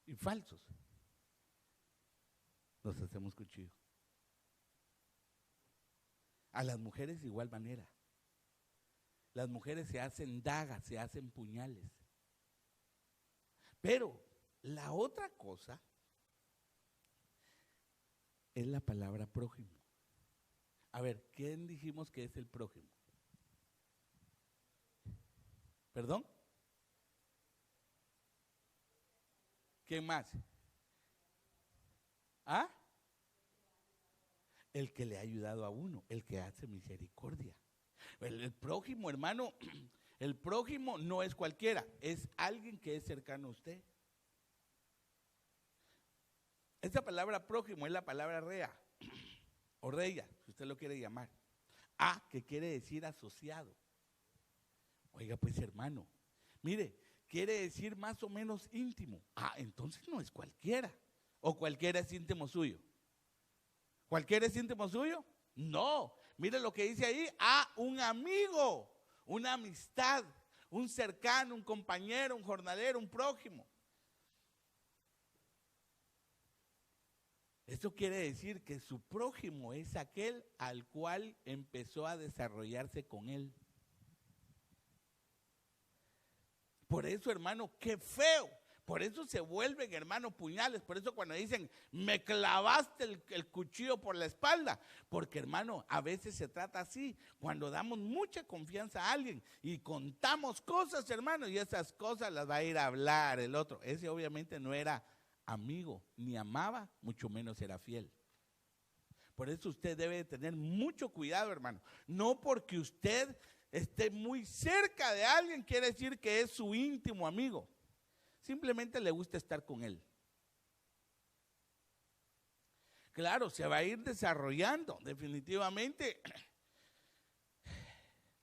y falsos, nos hacemos cuchillo. A las mujeres de igual manera. Las mujeres se hacen dagas, se hacen puñales. Pero la otra cosa es la palabra prójimo. A ver, ¿quién dijimos que es el prójimo? ¿Perdón? ¿Quién más? ¿Ah? El que le ha ayudado a uno, el que hace misericordia. El prójimo, hermano, el prójimo no es cualquiera, es alguien que es cercano a usted. Esa palabra prójimo es la palabra rea, o reya, si usted lo quiere llamar. Que quiere decir asociado. Oiga, pues hermano, mire, quiere decir más o menos íntimo. Entonces no es cualquiera. ¿O cualquiera es íntimo suyo? ¿Cualquiera es íntimo suyo? No. Mire lo que dice ahí. Un amigo, una amistad, un cercano, un compañero, un jornalero, un prójimo. Eso quiere decir que su prójimo es aquel al cual empezó a desarrollarse con él. Por eso, hermano, qué feo. Por eso se vuelven, hermano, puñales. Por eso cuando dicen, me clavaste el cuchillo por la espalda. Porque, hermano, a veces se trata así. Cuando damos mucha confianza a alguien y contamos cosas, hermano, y esas cosas las va a ir a hablar el otro. Ese obviamente no era amigo, ni amaba, mucho menos era fiel. Por eso usted debe tener mucho cuidado, hermano. No porque usted esté muy cerca de alguien quiere decir que es su íntimo amigo. Simplemente le gusta estar con él. Claro, se va a ir desarrollando definitivamente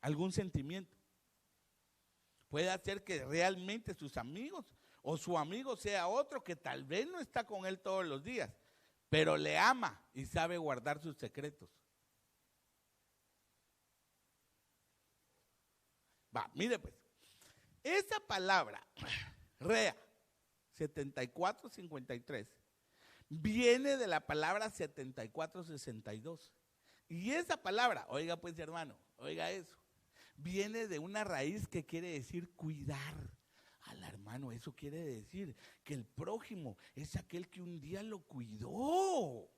algún sentimiento. Puede hacer que realmente sus amigos o su amigo sea otro que tal vez no está con él todos los días, pero le ama y sabe guardar sus secretos. Mire pues, esa palabra rea 7453 viene de la palabra 7462. Y esa palabra, oiga pues hermano, oiga eso, viene de una raíz que quiere decir cuidar. Hermano, eso quiere decir que el prójimo es aquel que un día lo cuidó.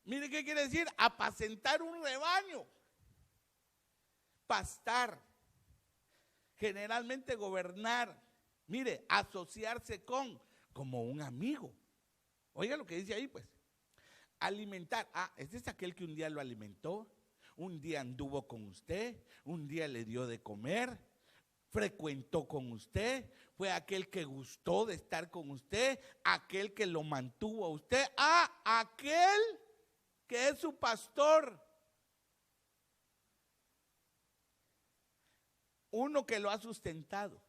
Mire qué quiere decir, apacentar un rebaño, pastar, generalmente gobernar, mire, asociarse con, como un amigo. Oiga lo que dice ahí pues, alimentar, este es aquel que un día lo alimentó, un día anduvo con usted, un día le dio de comer, frecuentó con usted, fue aquel que gustó de estar con usted, aquel que lo mantuvo a usted, aquel que es su pastor. Uno que lo ha sustentado.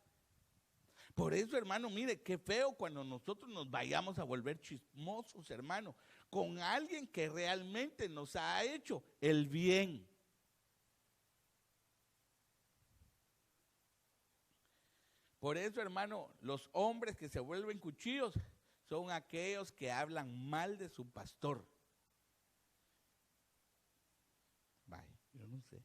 Por eso, hermano, mire, qué feo cuando nosotros nos vayamos a volver chismosos, hermano, con alguien que realmente nos ha hecho el bien. Por eso, hermano, los hombres que se vuelven cuchillos son aquellos que hablan mal de su pastor. Vaya, yo no sé.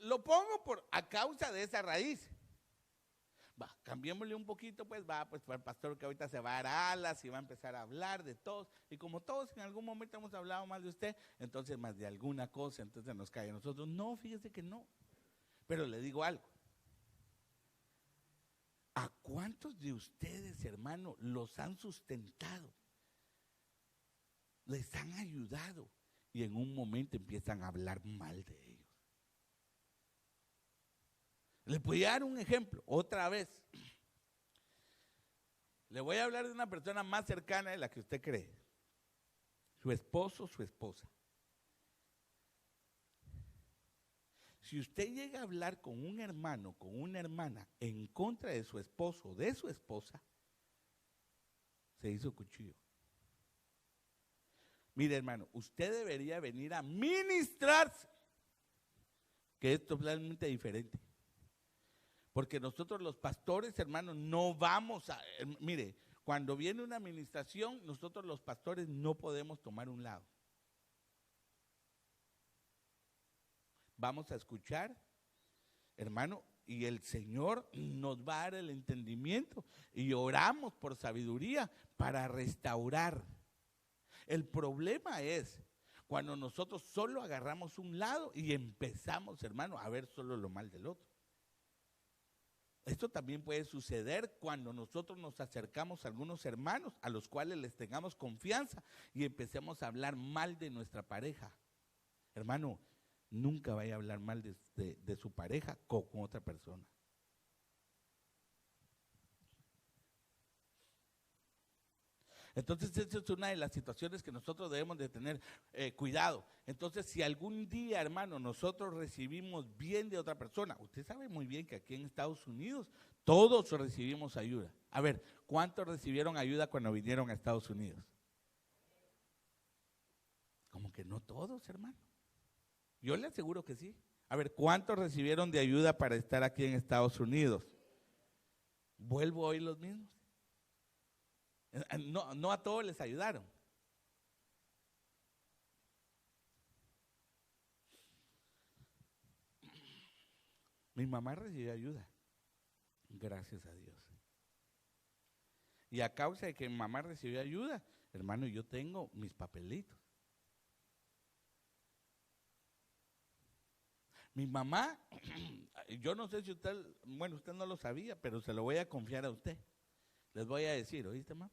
Lo pongo a causa de esa raíz. Cambiémosle un poquito, pues para el pastor que ahorita se va a dar alas y va a empezar a hablar de todos. Y como todos en algún momento hemos hablado más de usted, entonces más de alguna cosa, entonces nos cae a nosotros. No, fíjese que no. Pero le digo algo. ¿A cuántos de ustedes, hermano, los han sustentado? Les han ayudado y en un momento empiezan a hablar mal de ellos. Les voy a dar un ejemplo, otra vez. Le voy a hablar de una persona más cercana de la que usted cree. Su esposo, su esposa. Si usted llega a hablar con un hermano, con una hermana, en contra de su esposo o de su esposa, se hizo cuchillo. Mire, hermano, usted debería venir a ministrarse, que es totalmente diferente. Porque nosotros los pastores, hermanos, no vamos a, mire, cuando viene una administración, nosotros los pastores no podemos tomar un lado. Vamos a escuchar, hermano, y el Señor nos va a dar el entendimiento y oramos por sabiduría para restaurar. El problema es cuando nosotros solo agarramos un lado y empezamos, hermano, a ver solo lo mal del otro. Esto también puede suceder cuando nosotros nos acercamos a algunos hermanos a los cuales les tengamos confianza y empecemos a hablar mal de nuestra pareja. Hermano, nunca vaya a hablar mal de su pareja con otra persona. Entonces, esa es una de las situaciones que nosotros debemos de tener cuidado. Entonces, si algún día, hermano, nosotros recibimos bien de otra persona, usted sabe muy bien que aquí en Estados Unidos todos recibimos ayuda. A ver, ¿cuántos recibieron ayuda cuando vinieron a Estados Unidos? Como que no todos, hermano. Yo le aseguro que sí. A ver, ¿cuántos recibieron de ayuda para estar aquí en Estados Unidos? Vuelvo a oír los mismos. No a todos les ayudaron. Mi mamá recibió ayuda, gracias a Dios. Y a causa de que mi mamá recibió ayuda, hermano, yo tengo mis papelitos. Mi mamá, yo no sé si usted, bueno, usted no lo sabía, pero se lo voy a confiar a usted. Les voy a decir, ¿oíste, mamá?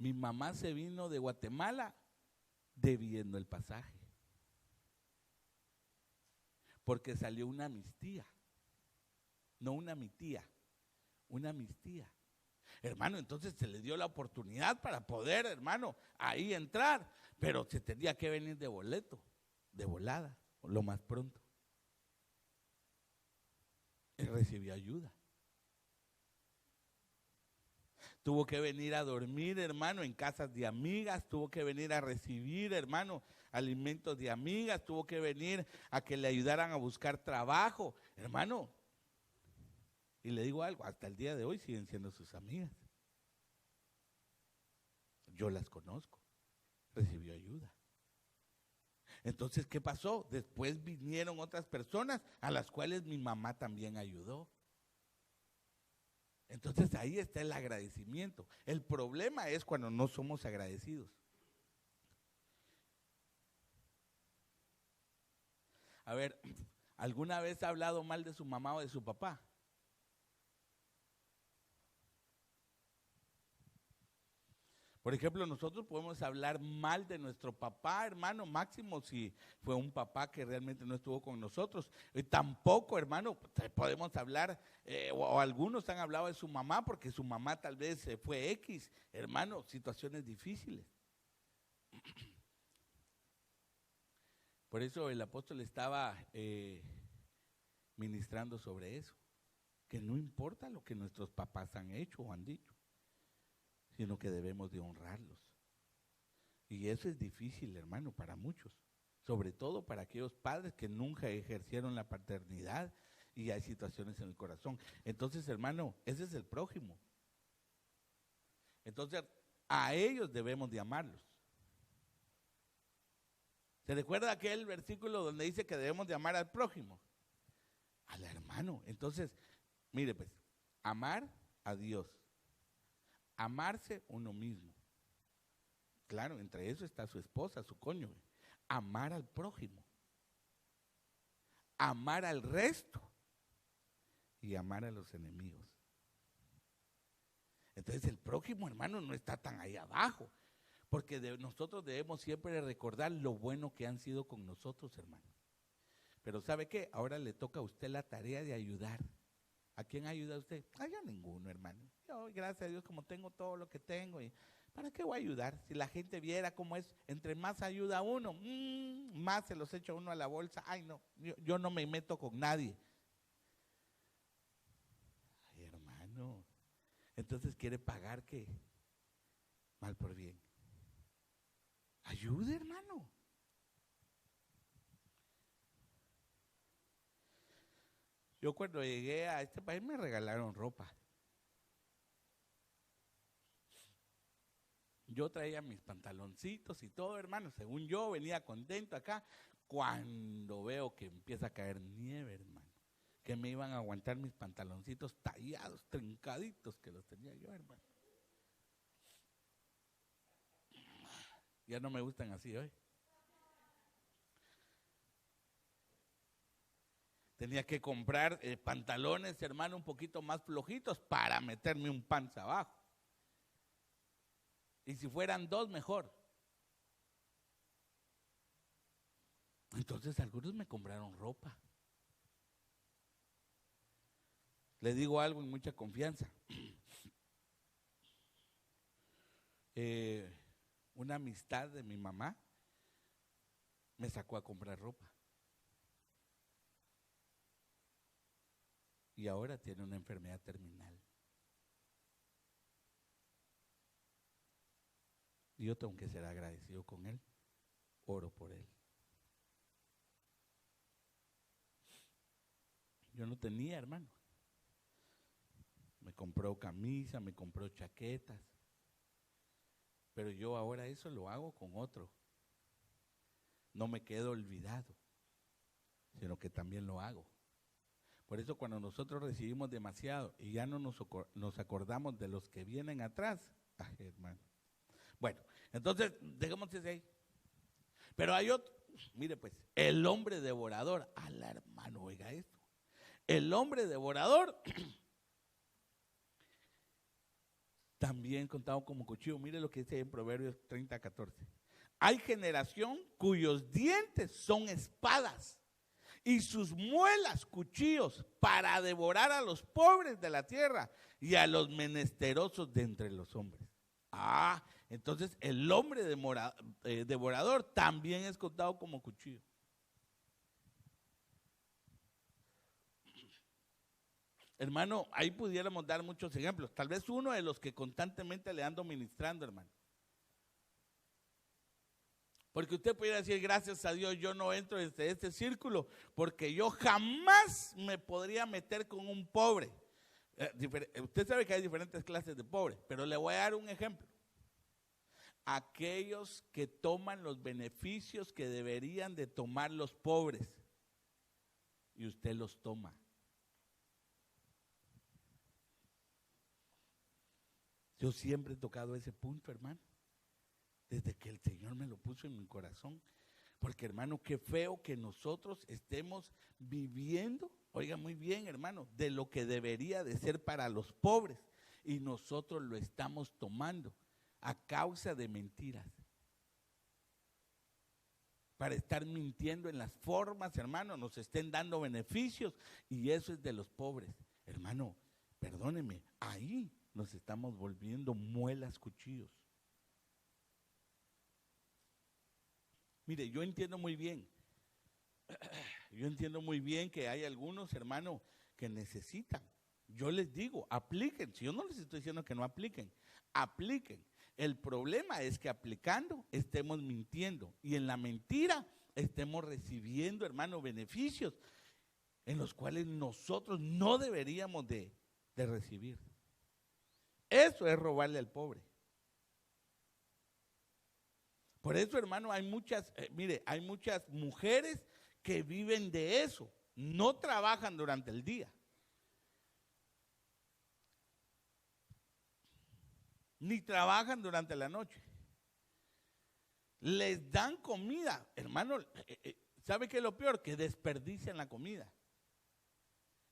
Mi mamá se vino de Guatemala debiendo el pasaje. Porque salió una amnistía. No una mi tía, una amnistía. Hermano, entonces se le dio la oportunidad para poder, hermano, ahí entrar. Pero se tenía que venir de boleto, de volada, lo más pronto. Él recibió ayuda. Tuvo que venir a dormir, hermano, en casas de amigas, tuvo que venir a recibir, hermano, alimentos de amigas, tuvo que venir a que le ayudaran a buscar trabajo, hermano. Y le digo algo, hasta el día de hoy siguen siendo sus amigas. Yo las conozco, recibió ayuda. Entonces, ¿qué pasó? Después vinieron otras personas a las cuales mi mamá también ayudó. Entonces ahí está el agradecimiento. El problema es cuando no somos agradecidos. A ver, ¿alguna vez ha hablado mal de su mamá o de su papá? Por ejemplo, nosotros podemos hablar mal de nuestro papá, hermano, máximo si fue un papá que realmente no estuvo con nosotros. Tampoco, hermano, podemos hablar, o algunos han hablado de su mamá porque su mamá tal vez fue X, hermano, situaciones difíciles. Por eso el apóstol estaba ministrando sobre eso, que no importa lo que nuestros papás han hecho o han dicho, sino que debemos de honrarlos. Y eso es difícil, hermano, para muchos, sobre todo para aquellos padres que nunca ejercieron la paternidad y hay situaciones en el corazón. Entonces, hermano, ese es el prójimo. Entonces, a ellos debemos de amarlos. ¿Se recuerda aquel versículo donde dice que debemos de amar al prójimo? Al hermano. Entonces, mire pues, amar a Dios. Amarse uno mismo. Claro, entre eso está su esposa, su cónyuge. Amar al prójimo. Amar al resto. Y amar a los enemigos. Entonces el prójimo, hermano, no está tan ahí abajo. Porque nosotros debemos siempre recordar lo bueno que han sido con nosotros, hermano. Pero ¿sabe qué? Ahora le toca a usted la tarea de ayudar ¿A quién ayuda usted? Yo ninguno, hermano. Yo, gracias a Dios, como tengo todo lo que tengo, y ¿para qué voy a ayudar? Si la gente viera cómo es, entre más ayuda uno, más se los echa uno a la bolsa. Ay, no, yo no me meto con nadie. Ay, hermano, entonces quiere pagar ¿qué? Mal por bien. Ayude, hermano. Yo cuando llegué a este país me regalaron ropa. Yo traía mis pantaloncitos y todo, hermano. Según yo, venía contento acá. Cuando veo que empieza a caer nieve, hermano, que me iban a aguantar mis pantaloncitos tallados, trincaditos, que los tenía yo, hermano. Ya no me gustan así hoy. Tenía que comprar pantalones, hermano, un poquito más flojitos para meterme un panza abajo. Y si fueran dos, mejor. Entonces algunos me compraron ropa. Le digo algo en mucha confianza. Una amistad de mi mamá me sacó a comprar ropa. Y ahora tiene una enfermedad terminal. Y yo tengo que ser agradecido con él. Oro por él. Yo no tenía, hermano. Me compró camisa, me compró chaquetas. Pero yo ahora eso lo hago con otro. No me quedo olvidado, sino que también lo hago. Por eso cuando nosotros recibimos demasiado y ya no nos acordamos de los que vienen atrás, ay, hermano. Bueno, entonces dejemos ese ahí. Pero hay otro, mire pues, el hombre devorador. Ala, hermano, oiga esto. El hombre devorador también contado como cuchillo. Mire lo que dice en Proverbios 30:14. Hay generación cuyos dientes son espadas y sus muelas cuchillos para devorar a los pobres de la tierra y a los menesterosos de entre los hombres. Entonces el hombre devorador también es contado como cuchillo. Hermano, ahí pudiéramos dar muchos ejemplos. Tal vez uno de los que constantemente le ando ministrando, hermano. Porque usted pudiera decir, gracias a Dios, yo no entro en este círculo, porque yo jamás me podría meter con un pobre. Usted sabe que hay diferentes clases de pobres, pero le voy a dar un ejemplo. Aquellos que toman los beneficios que deberían de tomar los pobres, y usted los toma. Yo siempre he tocado ese punto, hermano, desde que el Señor me lo puso en mi corazón. Porque, hermano, qué feo que nosotros estemos viviendo, oiga muy bien, hermano, de lo que debería de ser para los pobres, y nosotros lo estamos tomando a causa de mentiras. Para estar mintiendo en las formas, hermano, nos estén dando beneficios, y eso es de los pobres. Hermano, perdóneme, ahí nos estamos volviendo muelas, cuchillos. Mire, yo entiendo muy bien que hay algunos, hermanos, que necesitan. Yo les digo, apliquen. Si yo no les estoy diciendo que no apliquen, apliquen. El problema es que aplicando estemos mintiendo, y en la mentira estemos recibiendo, hermano, beneficios en los cuales nosotros no deberíamos de recibir. Eso es robarle al pobre. Por eso, hermano, hay muchas mujeres que viven de eso. No trabajan durante el día, ni trabajan durante la noche. Les dan comida, hermano. ¿Sabe qué es lo peor? Que desperdician la comida.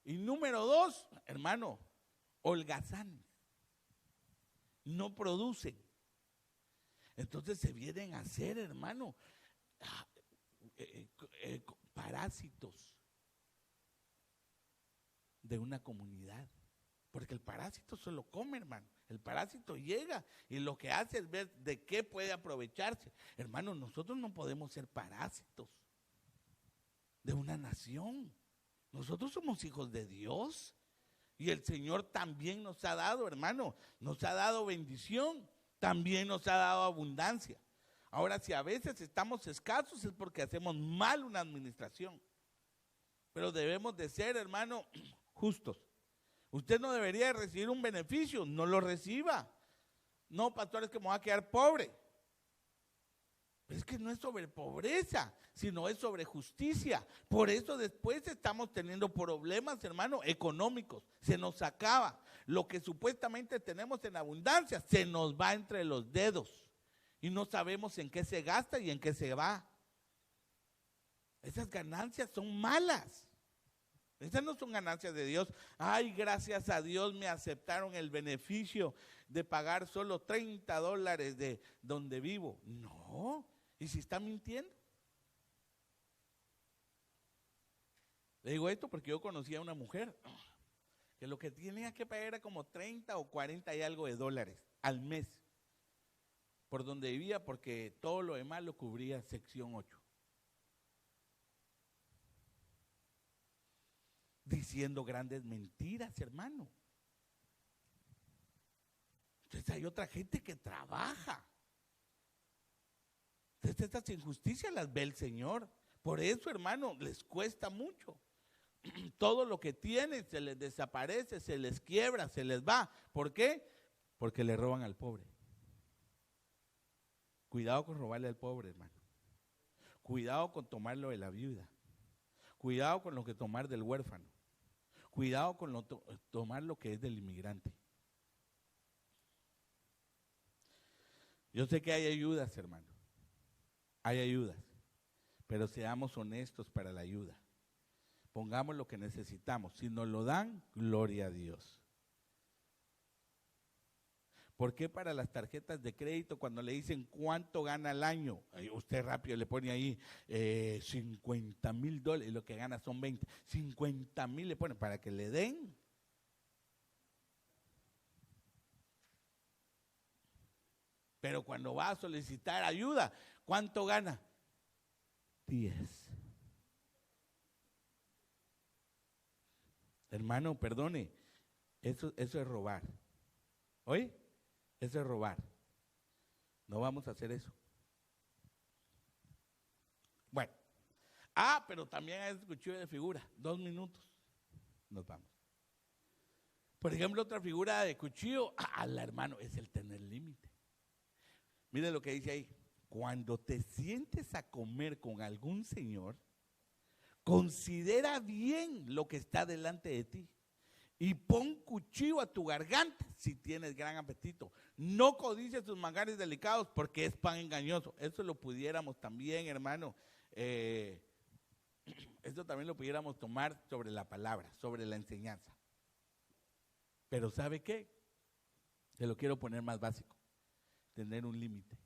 Y número 2, hermano, holgazanes. No producen. Entonces se vienen a hacer, hermano, parásitos de una comunidad. Porque el parásito solo come, hermano. El parásito llega y lo que hace es ver de qué puede aprovecharse. Hermano, nosotros no podemos ser parásitos de una nación. Nosotros somos hijos de Dios. Y el Señor también nos ha dado, hermano, nos ha dado bendición, también nos ha dado abundancia. Ahora, si a veces estamos escasos es porque hacemos mal una administración. Pero debemos de ser, hermano, justos. Usted no debería recibir un beneficio, no lo reciba. No, pastor, es que me voy a quedar pobre. Pero es que no es sobre pobreza, sino es sobre justicia. Por eso después estamos teniendo problemas, hermano, económicos. Se nos acaba. Lo que supuestamente tenemos en abundancia se nos va entre los dedos. Y no sabemos en qué se gasta y en qué se va. Esas ganancias son malas. Esas no son ganancias de Dios. Ay, gracias a Dios me aceptaron el beneficio de pagar solo $30 de donde vivo. No. ¿Y si está mintiendo? Le digo esto porque yo conocí a una mujer que lo que tenía que pagar era como 30 o 40 y algo de dólares al mes por donde vivía, porque todo lo demás lo cubría sección 8. Diciendo grandes mentiras, hermano. Entonces hay otra gente que trabaja. Entonces estas injusticias las ve el Señor. Por eso, hermano, les cuesta mucho. Todo lo que tienen se les desaparece, se les quiebra, se les va. ¿Por qué? Porque le roban al pobre. Cuidado con robarle al pobre, hermano. Cuidado con tomarlo de la viuda. Cuidado con lo que tomar del huérfano. Cuidado con tomar lo que es del inmigrante. Yo sé que hay ayudas, hermano. Hay ayudas. Pero seamos honestos para la ayuda. Pongamos lo que necesitamos. Si nos lo dan, gloria a Dios. ¿Por qué para las tarjetas de crédito cuando le dicen cuánto gana al año? Usted rápido le pone ahí $50,000 y lo que gana son 20. 50,000 le pone para que le den. Pero cuando va a solicitar ayuda, ¿cuánto gana? 10. Hermano, perdone, eso es robar. ¿Oye? Eso es robar. No vamos a hacer eso. Bueno. Pero también hay cuchillo de figura. 2 minutos. Nos vamos. Por ejemplo, otra figura de cuchillo, hermano, es el tener límite. Mire lo que dice ahí. Cuando te sientes a comer con algún señor, considera bien lo que está delante de ti. Y pon cuchillo a tu garganta si tienes gran apetito. No codicies tus manjares delicados porque es pan engañoso. Eso lo pudiéramos también, hermano. Esto también lo pudiéramos tomar sobre la palabra, sobre la enseñanza. Pero ¿sabe qué? Te lo quiero poner más básico. Tener un límite.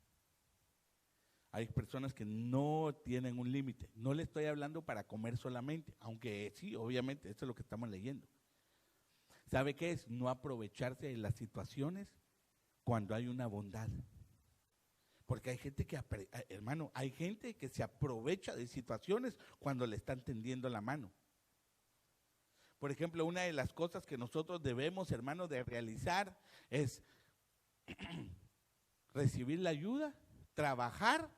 Hay personas que no tienen un límite. No le estoy hablando para comer solamente, aunque sí, obviamente, esto es lo que estamos leyendo. ¿Sabe qué es? No aprovecharse de las situaciones cuando hay una bondad. Porque hay gente que, hermano, hay gente que se aprovecha de situaciones cuando le están tendiendo la mano. Por ejemplo, una de las cosas que nosotros debemos, hermano, de realizar es recibir la ayuda, trabajar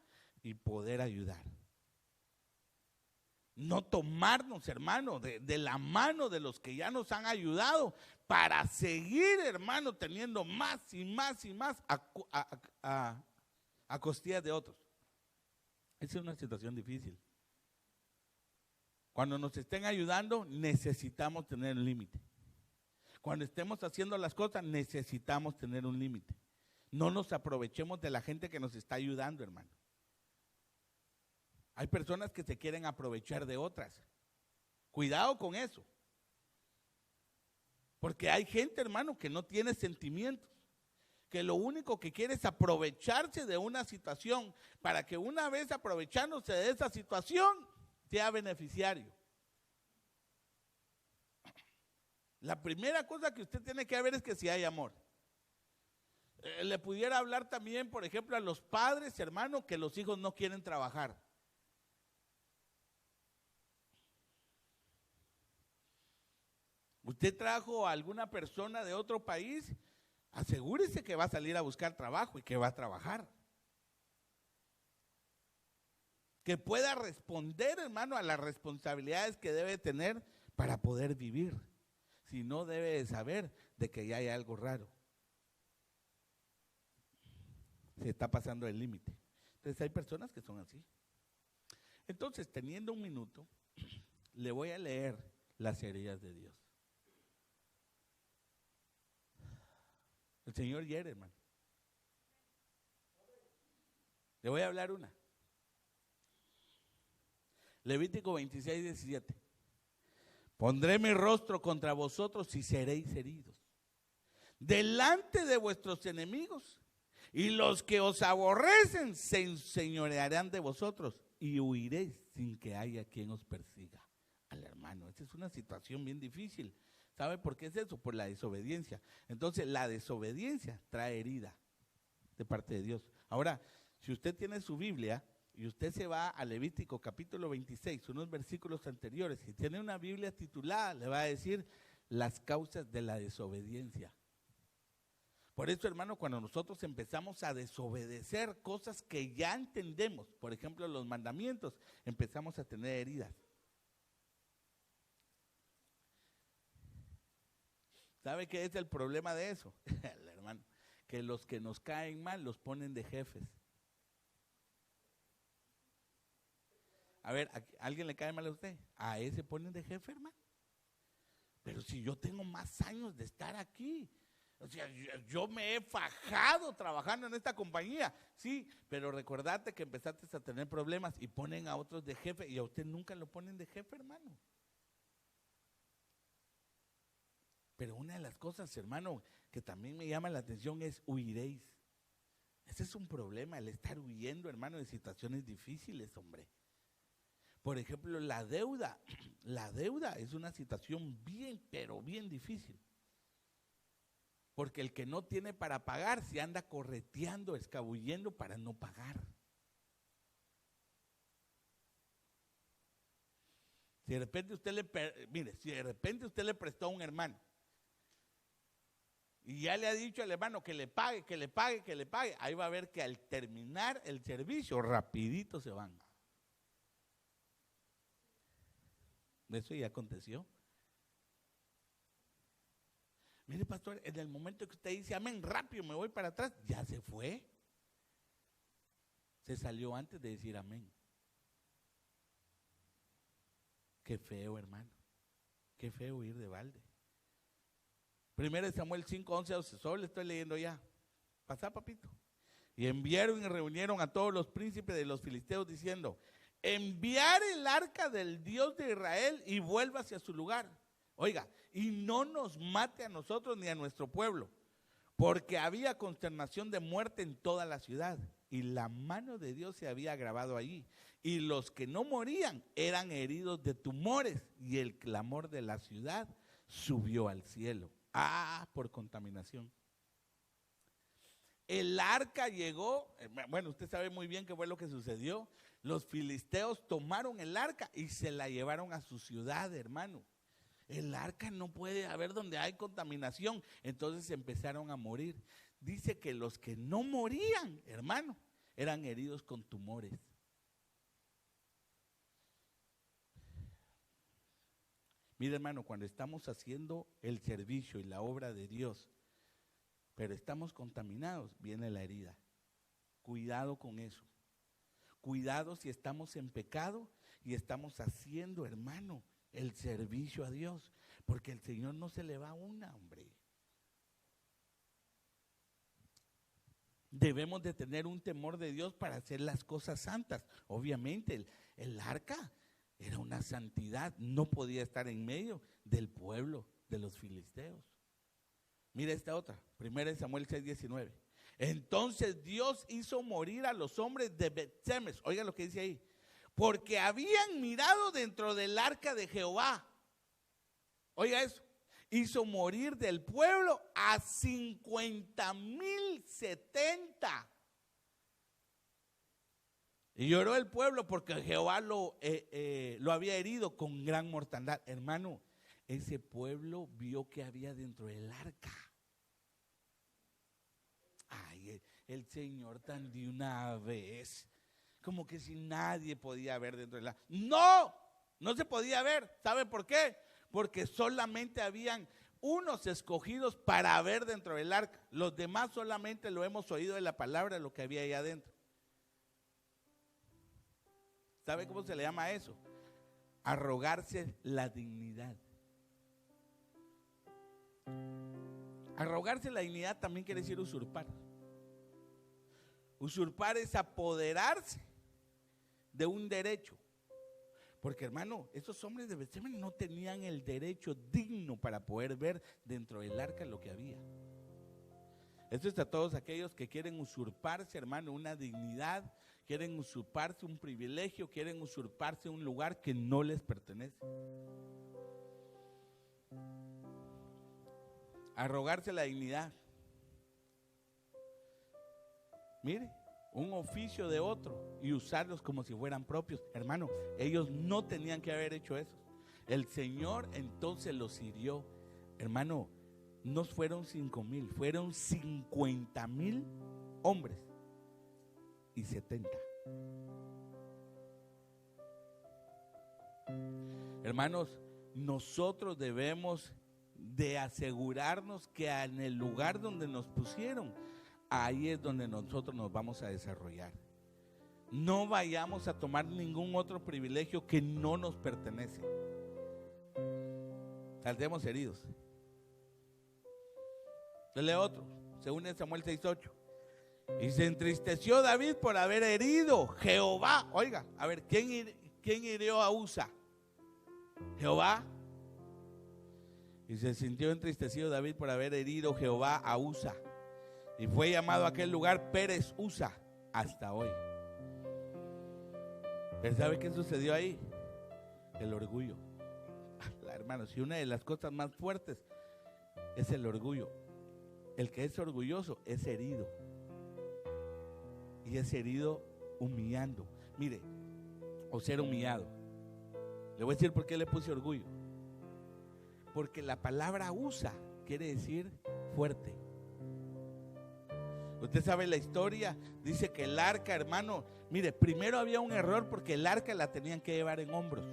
y poder ayudar. No tomarnos, hermano, de la mano de los que ya nos han ayudado para seguir, hermano, teniendo más y más y más a costillas de otros. Esa es una situación difícil. Cuando nos estén ayudando, necesitamos tener un límite. Cuando estemos haciendo las cosas, necesitamos tener un límite. No nos aprovechemos de la gente que nos está ayudando, hermano. Hay personas que se quieren aprovechar de otras. Cuidado con eso. Porque hay gente, hermano, que no tiene sentimientos. Que lo único que quiere es aprovecharse de una situación para que una vez aprovechándose de esa situación sea beneficiario. La primera cosa que usted tiene que ver es que si hay amor. Le pudiera hablar también, por ejemplo, a los padres, hermano, que los hijos no quieren trabajar. Usted trajo a alguna persona de otro país, asegúrese que va a salir a buscar trabajo y que va a trabajar. Que pueda responder, hermano, a las responsabilidades que debe tener para poder vivir. Si no, debe de saber de que ya hay algo raro. Se está pasando el límite. Entonces hay personas que son así. Entonces, teniendo un minuto, le voy a leer las heridas de Dios. El Señor hiere, hermano. Le voy a hablar una. Levítico 26, 17. Pondré mi rostro contra vosotros y seréis heridos delante de vuestros enemigos, y los que os aborrecen se enseñorearán de vosotros y huiréis sin que haya quien os persiga. Al hermano, esta es una situación bien difícil. ¿Sabe por qué es eso? Por la desobediencia. Entonces, la desobediencia trae herida de parte de Dios. Ahora, si usted tiene su Biblia y usted se va a Levítico capítulo 26, unos versículos anteriores, si tiene una Biblia titulada, le va a decir las causas de la desobediencia. Por eso, hermano, cuando nosotros empezamos a desobedecer cosas que ya entendemos, por ejemplo, los mandamientos, empezamos a tener heridas. ¿Sabe qué es el problema de eso? Hermano, que los que nos caen mal los ponen de jefes. A ver, ¿a alguien le cae mal a usted? ¿A ese ponen de jefe, hermano? Pero si yo tengo más años de estar aquí, o sea, yo me he fajado trabajando en esta compañía, sí, pero recordate que empezaste a tener problemas y ponen a otros de jefe y a usted nunca lo ponen de jefe, hermano. Pero una de las cosas, hermano, que también me llama la atención es huiréis. Ese es un problema, el estar huyendo, hermano, de situaciones difíciles, hombre. Por ejemplo, la deuda es una situación bien, pero bien difícil. Porque el que no tiene para pagar se anda correteando, escabullendo para no pagar. Si de repente usted si de repente usted le prestó a un hermano y ya le ha dicho al hermano que le pague, que le pague, que le pague, ahí va a ver que al terminar el servicio, rapidito se van. Eso ya aconteció. Mire, pastor, en el momento que usted dice amén, rápido me voy para atrás, ya se fue. Se salió antes de decir amén. Qué feo, hermano. Qué feo ir de balde. 1 Samuel 5, 11, 12, solo le estoy leyendo ya. Pasá, papito. Y enviaron y reunieron a todos los príncipes de los filisteos diciendo: enviar el arca del Dios de Israel y vuelva hacia su lugar. Oiga, y no nos mate a nosotros ni a nuestro pueblo, porque había consternación de muerte en toda la ciudad, y la mano de Dios se había agravado allí, y los que no morían eran heridos de tumores, y el clamor de la ciudad subió al cielo. Por contaminación. El arca llegó, bueno, usted sabe muy bien qué fue lo que sucedió. Los filisteos tomaron el arca y se la llevaron a su ciudad, hermano. El arca no puede haber donde hay contaminación. Entonces empezaron a morir. Dice que los que no morían, hermano, eran heridos con tumores. Mire, hermano, cuando estamos haciendo el servicio y la obra de Dios, pero estamos contaminados, viene la herida. Cuidado con eso. Cuidado si estamos en pecado y estamos haciendo, hermano, el servicio a Dios, porque el Señor no se le va una, hombre. Debemos de tener un temor de Dios para hacer las cosas santas. Obviamente el arca era una santidad, no podía estar en medio del pueblo de los filisteos. Mira esta otra, 1 Samuel 6:19. Entonces Dios hizo morir a los hombres de Bet-Semes. Oiga lo que dice ahí. Porque habían mirado dentro del arca de Jehová. Oiga eso. hizo morir del pueblo a 50,070. Y lloró el pueblo porque Jehová lo había herido con gran mortandad. Hermano, ese pueblo vio que había dentro del arca. Ay, el Señor tan de una vez, como que si nadie podía ver dentro del arca. No se podía ver. ¿Sabe por qué? Porque solamente habían unos escogidos para ver dentro del arca. Los demás solamente lo hemos oído de la palabra, lo que había ahí adentro. ¿Sabe cómo se le llama eso? Arrogarse la dignidad. Arrogarse la dignidad también quiere decir usurpar. Usurpar es apoderarse de un derecho. Porque, hermano, esos hombres de Beth-Semes no tenían el derecho digno para poder ver dentro del arca lo que había. Esto es a todos aquellos que quieren usurparse, hermano, una dignidad, quieren usurparse un privilegio, quieren usurparse un lugar que no les pertenece. Arrogarse la dignidad. Mire, un oficio de otro y usarlos como si fueran propios. Hermano, ellos no tenían que haber hecho eso. El Señor entonces los hirió. Hermano, no fueron 5,000, fueron 50,000 hombres y 70. Hermanos, nosotros debemos de asegurarnos que en el lugar donde nos pusieron, ahí es donde nosotros nos vamos a desarrollar. No vayamos a tomar ningún otro privilegio que no nos pertenece. Saldremos heridos. Yo leo otro, según Samuel 6:8. Y se entristeció David por haber herido Jehová. Oiga, a ver, ¿quién hirió a Usa? Jehová. Y se sintió entristecido David por haber herido Jehová a Usa. Y fue llamado a aquel lugar Pérez Usa hasta hoy. ¿Pero sabe qué sucedió ahí? El orgullo. Hermanos, si una de las cosas más fuertes es el orgullo. El que es orgulloso es herido. Y es herido humillando. Mire, o ser humillado. Le voy a decir por qué le puse orgullo. Porque la palabra usa quiere decir fuerte. Usted sabe la historia, dice que el arca, hermano, mire, primero había un error porque el arca la tenían que llevar en hombros,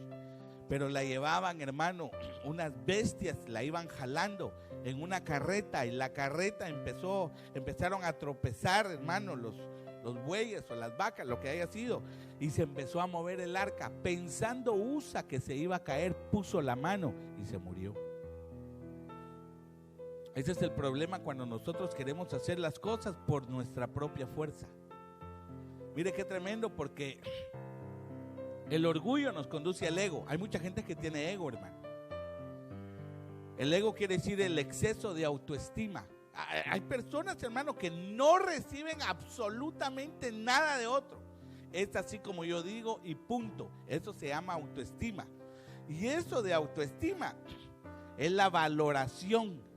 pero la llevaban, hermano, unas bestias la iban jalando en una carreta y la carreta empezaron a tropezar, hermano, los bueyes o las vacas, lo que haya sido, y se empezó a mover el arca. Pensando Usa que se iba a caer, puso la mano y se murió. Ese es el problema cuando nosotros queremos hacer las cosas por nuestra propia fuerza. Mire qué tremendo, porque el orgullo nos conduce al ego. Hay mucha gente que tiene ego, hermano. El ego quiere decir el exceso de autoestima. Hay personas, hermano, que no reciben absolutamente nada de otro. Es así como yo digo y punto. Eso se llama autoestima. Y eso de autoestima es la valoración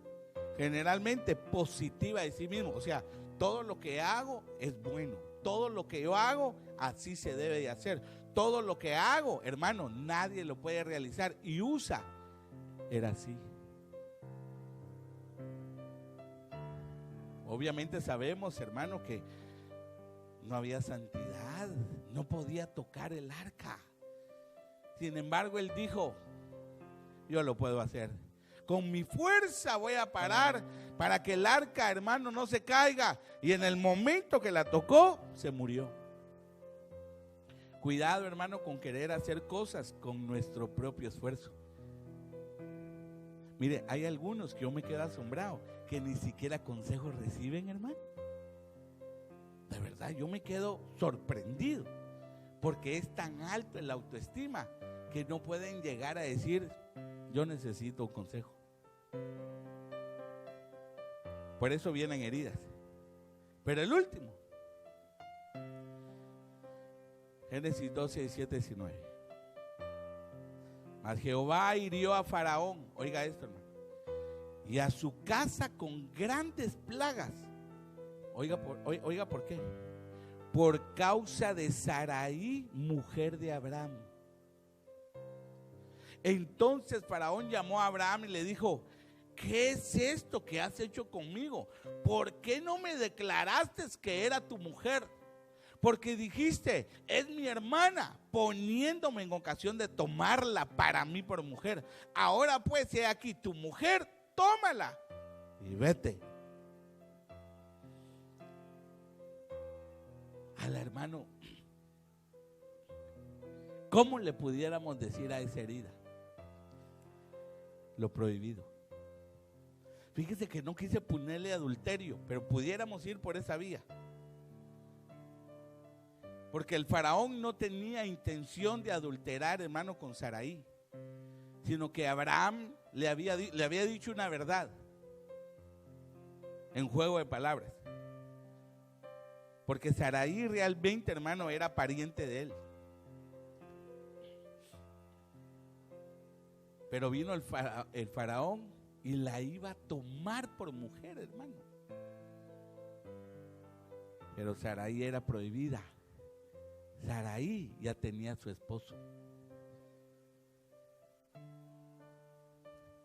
generalmente positiva de sí mismo. O sea, todo lo que hago es bueno. Todo lo que yo hago, así se debe de hacer. Todo lo que hago, hermano, nadie lo puede realizar. Y Usa era así. Obviamente sabemos, hermano, que no había santidad, no podía tocar el arca. Sin embargo, él dijo, yo lo puedo hacer. Con mi fuerza voy a parar para que el arca, hermano, no se caiga. Y en el momento que la tocó, se murió. Cuidado, hermano, con querer hacer cosas con nuestro propio esfuerzo. Mire, hay algunos que yo me quedo asombrado, que ni siquiera consejos reciben, hermano. De verdad, yo me quedo sorprendido, porque es tan alto la autoestima que no pueden llegar a decir, yo necesito un consejo. Por eso vienen heridas. Pero el último, Génesis 12, 17, 19. Mas Jehová hirió a Faraón, oiga esto, hermano, y a su casa con grandes plagas. Oiga por qué. Por causa de Sarai, mujer de Abraham. Entonces Faraón llamó a Abraham y le dijo: ¿qué es esto que has hecho conmigo? ¿Por qué no me declaraste que era tu mujer? Porque dijiste: es mi hermana, poniéndome en ocasión de tomarla para mí por mujer. Ahora pues, he aquí tu mujer, tómala y vete. Al hermano, ¿cómo le pudiéramos decir a esa herida? Lo prohibido. Fíjese que no quise ponerle adulterio, pero pudiéramos ir por esa vía. Porque el faraón no tenía intención de adulterar, hermano, con Sarai, sino que Abraham le había dicho una verdad en juego de palabras. Porque Sarai realmente, hermano, era pariente de él. Pero vino el faraón y la iba a tomar por mujer, hermano. Pero Sarai era prohibida. Sarai ya tenía a su esposo.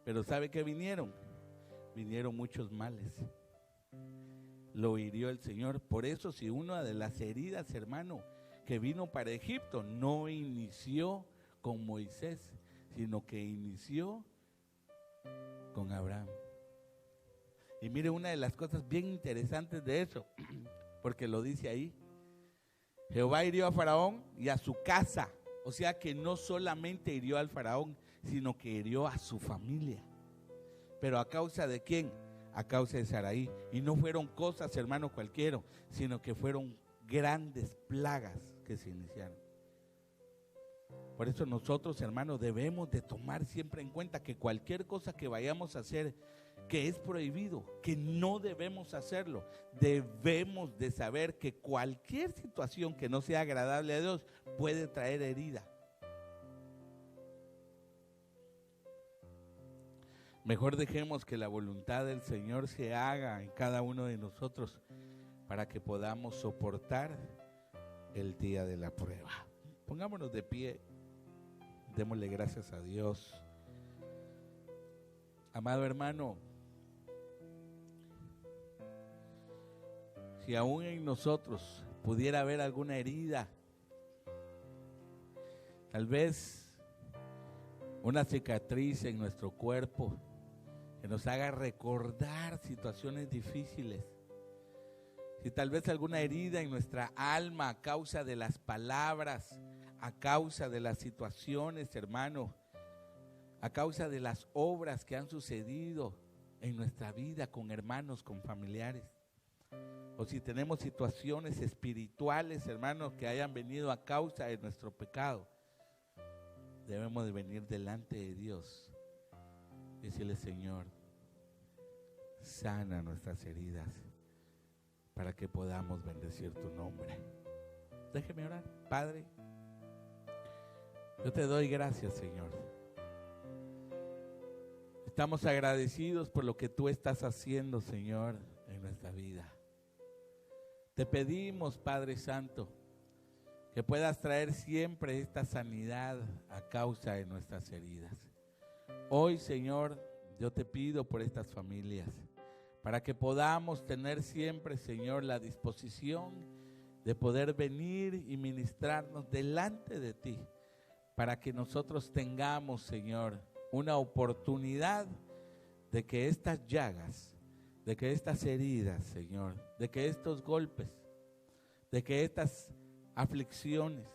Pero ¿sabe qué vinieron? Vinieron muchos males. Lo hirió el Señor. Por eso, si una de las heridas, hermano, que vino para Egipto, no inició con Moisés, sino que inició con Abraham. Y mire, una de las cosas bien interesantes de eso, porque lo dice ahí: Jehová hirió a Faraón y a su casa. O sea que no solamente hirió al Faraón, sino que hirió a su familia. ¿Pero a causa de quién? A causa de Sarai. Y no fueron cosas, hermano, cualquiera, sino que fueron grandes plagas que se iniciaron. Por eso nosotros, hermanos, debemos de tomar siempre en cuenta que cualquier cosa que vayamos a hacer que es prohibido, que no debemos hacerlo, debemos de saber que cualquier situación que no sea agradable a Dios puede traer herida. Mejor dejemos que la voluntad del Señor se haga en cada uno de nosotros para que podamos soportar el día de la prueba. Pongámonos de pie, démosle gracias a Dios. Amado hermano, si aún en nosotros pudiera haber alguna herida, tal vez una cicatriz en nuestro cuerpo que nos haga recordar situaciones difíciles, si tal vez alguna herida en nuestra alma a causa de las palabras, a causa de las situaciones, hermano, a causa de las obras que han sucedido en nuestra vida con hermanos, con familiares, o si tenemos situaciones espirituales, hermanos, que hayan venido a causa de nuestro pecado, debemos de venir delante de Dios y decirle: Señor, sana nuestras heridas para que podamos bendecir tu nombre. Déjeme orar. Padre, yo te doy gracias, Señor. Estamos agradecidos por lo que tú estás haciendo, Señor, en nuestra vida. Te pedimos, Padre Santo, que puedas traer siempre esta sanidad a causa de nuestras heridas. Hoy, Señor, yo te pido por estas familias, para que podamos tener siempre, Señor, la disposición de poder venir y ministrarnos delante de ti, para que nosotros tengamos, Señor, una oportunidad de que estas llagas, de que estas heridas, Señor, de que estos golpes, de que estas aflicciones,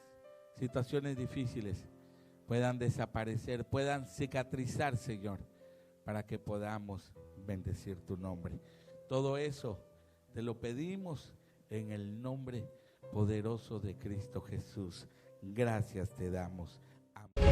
situaciones difíciles puedan desaparecer, puedan cicatrizar, Señor, para que podamos bendecir tu nombre. Todo eso te lo pedimos en el nombre poderoso de Cristo Jesús. Gracias te damos. Amén.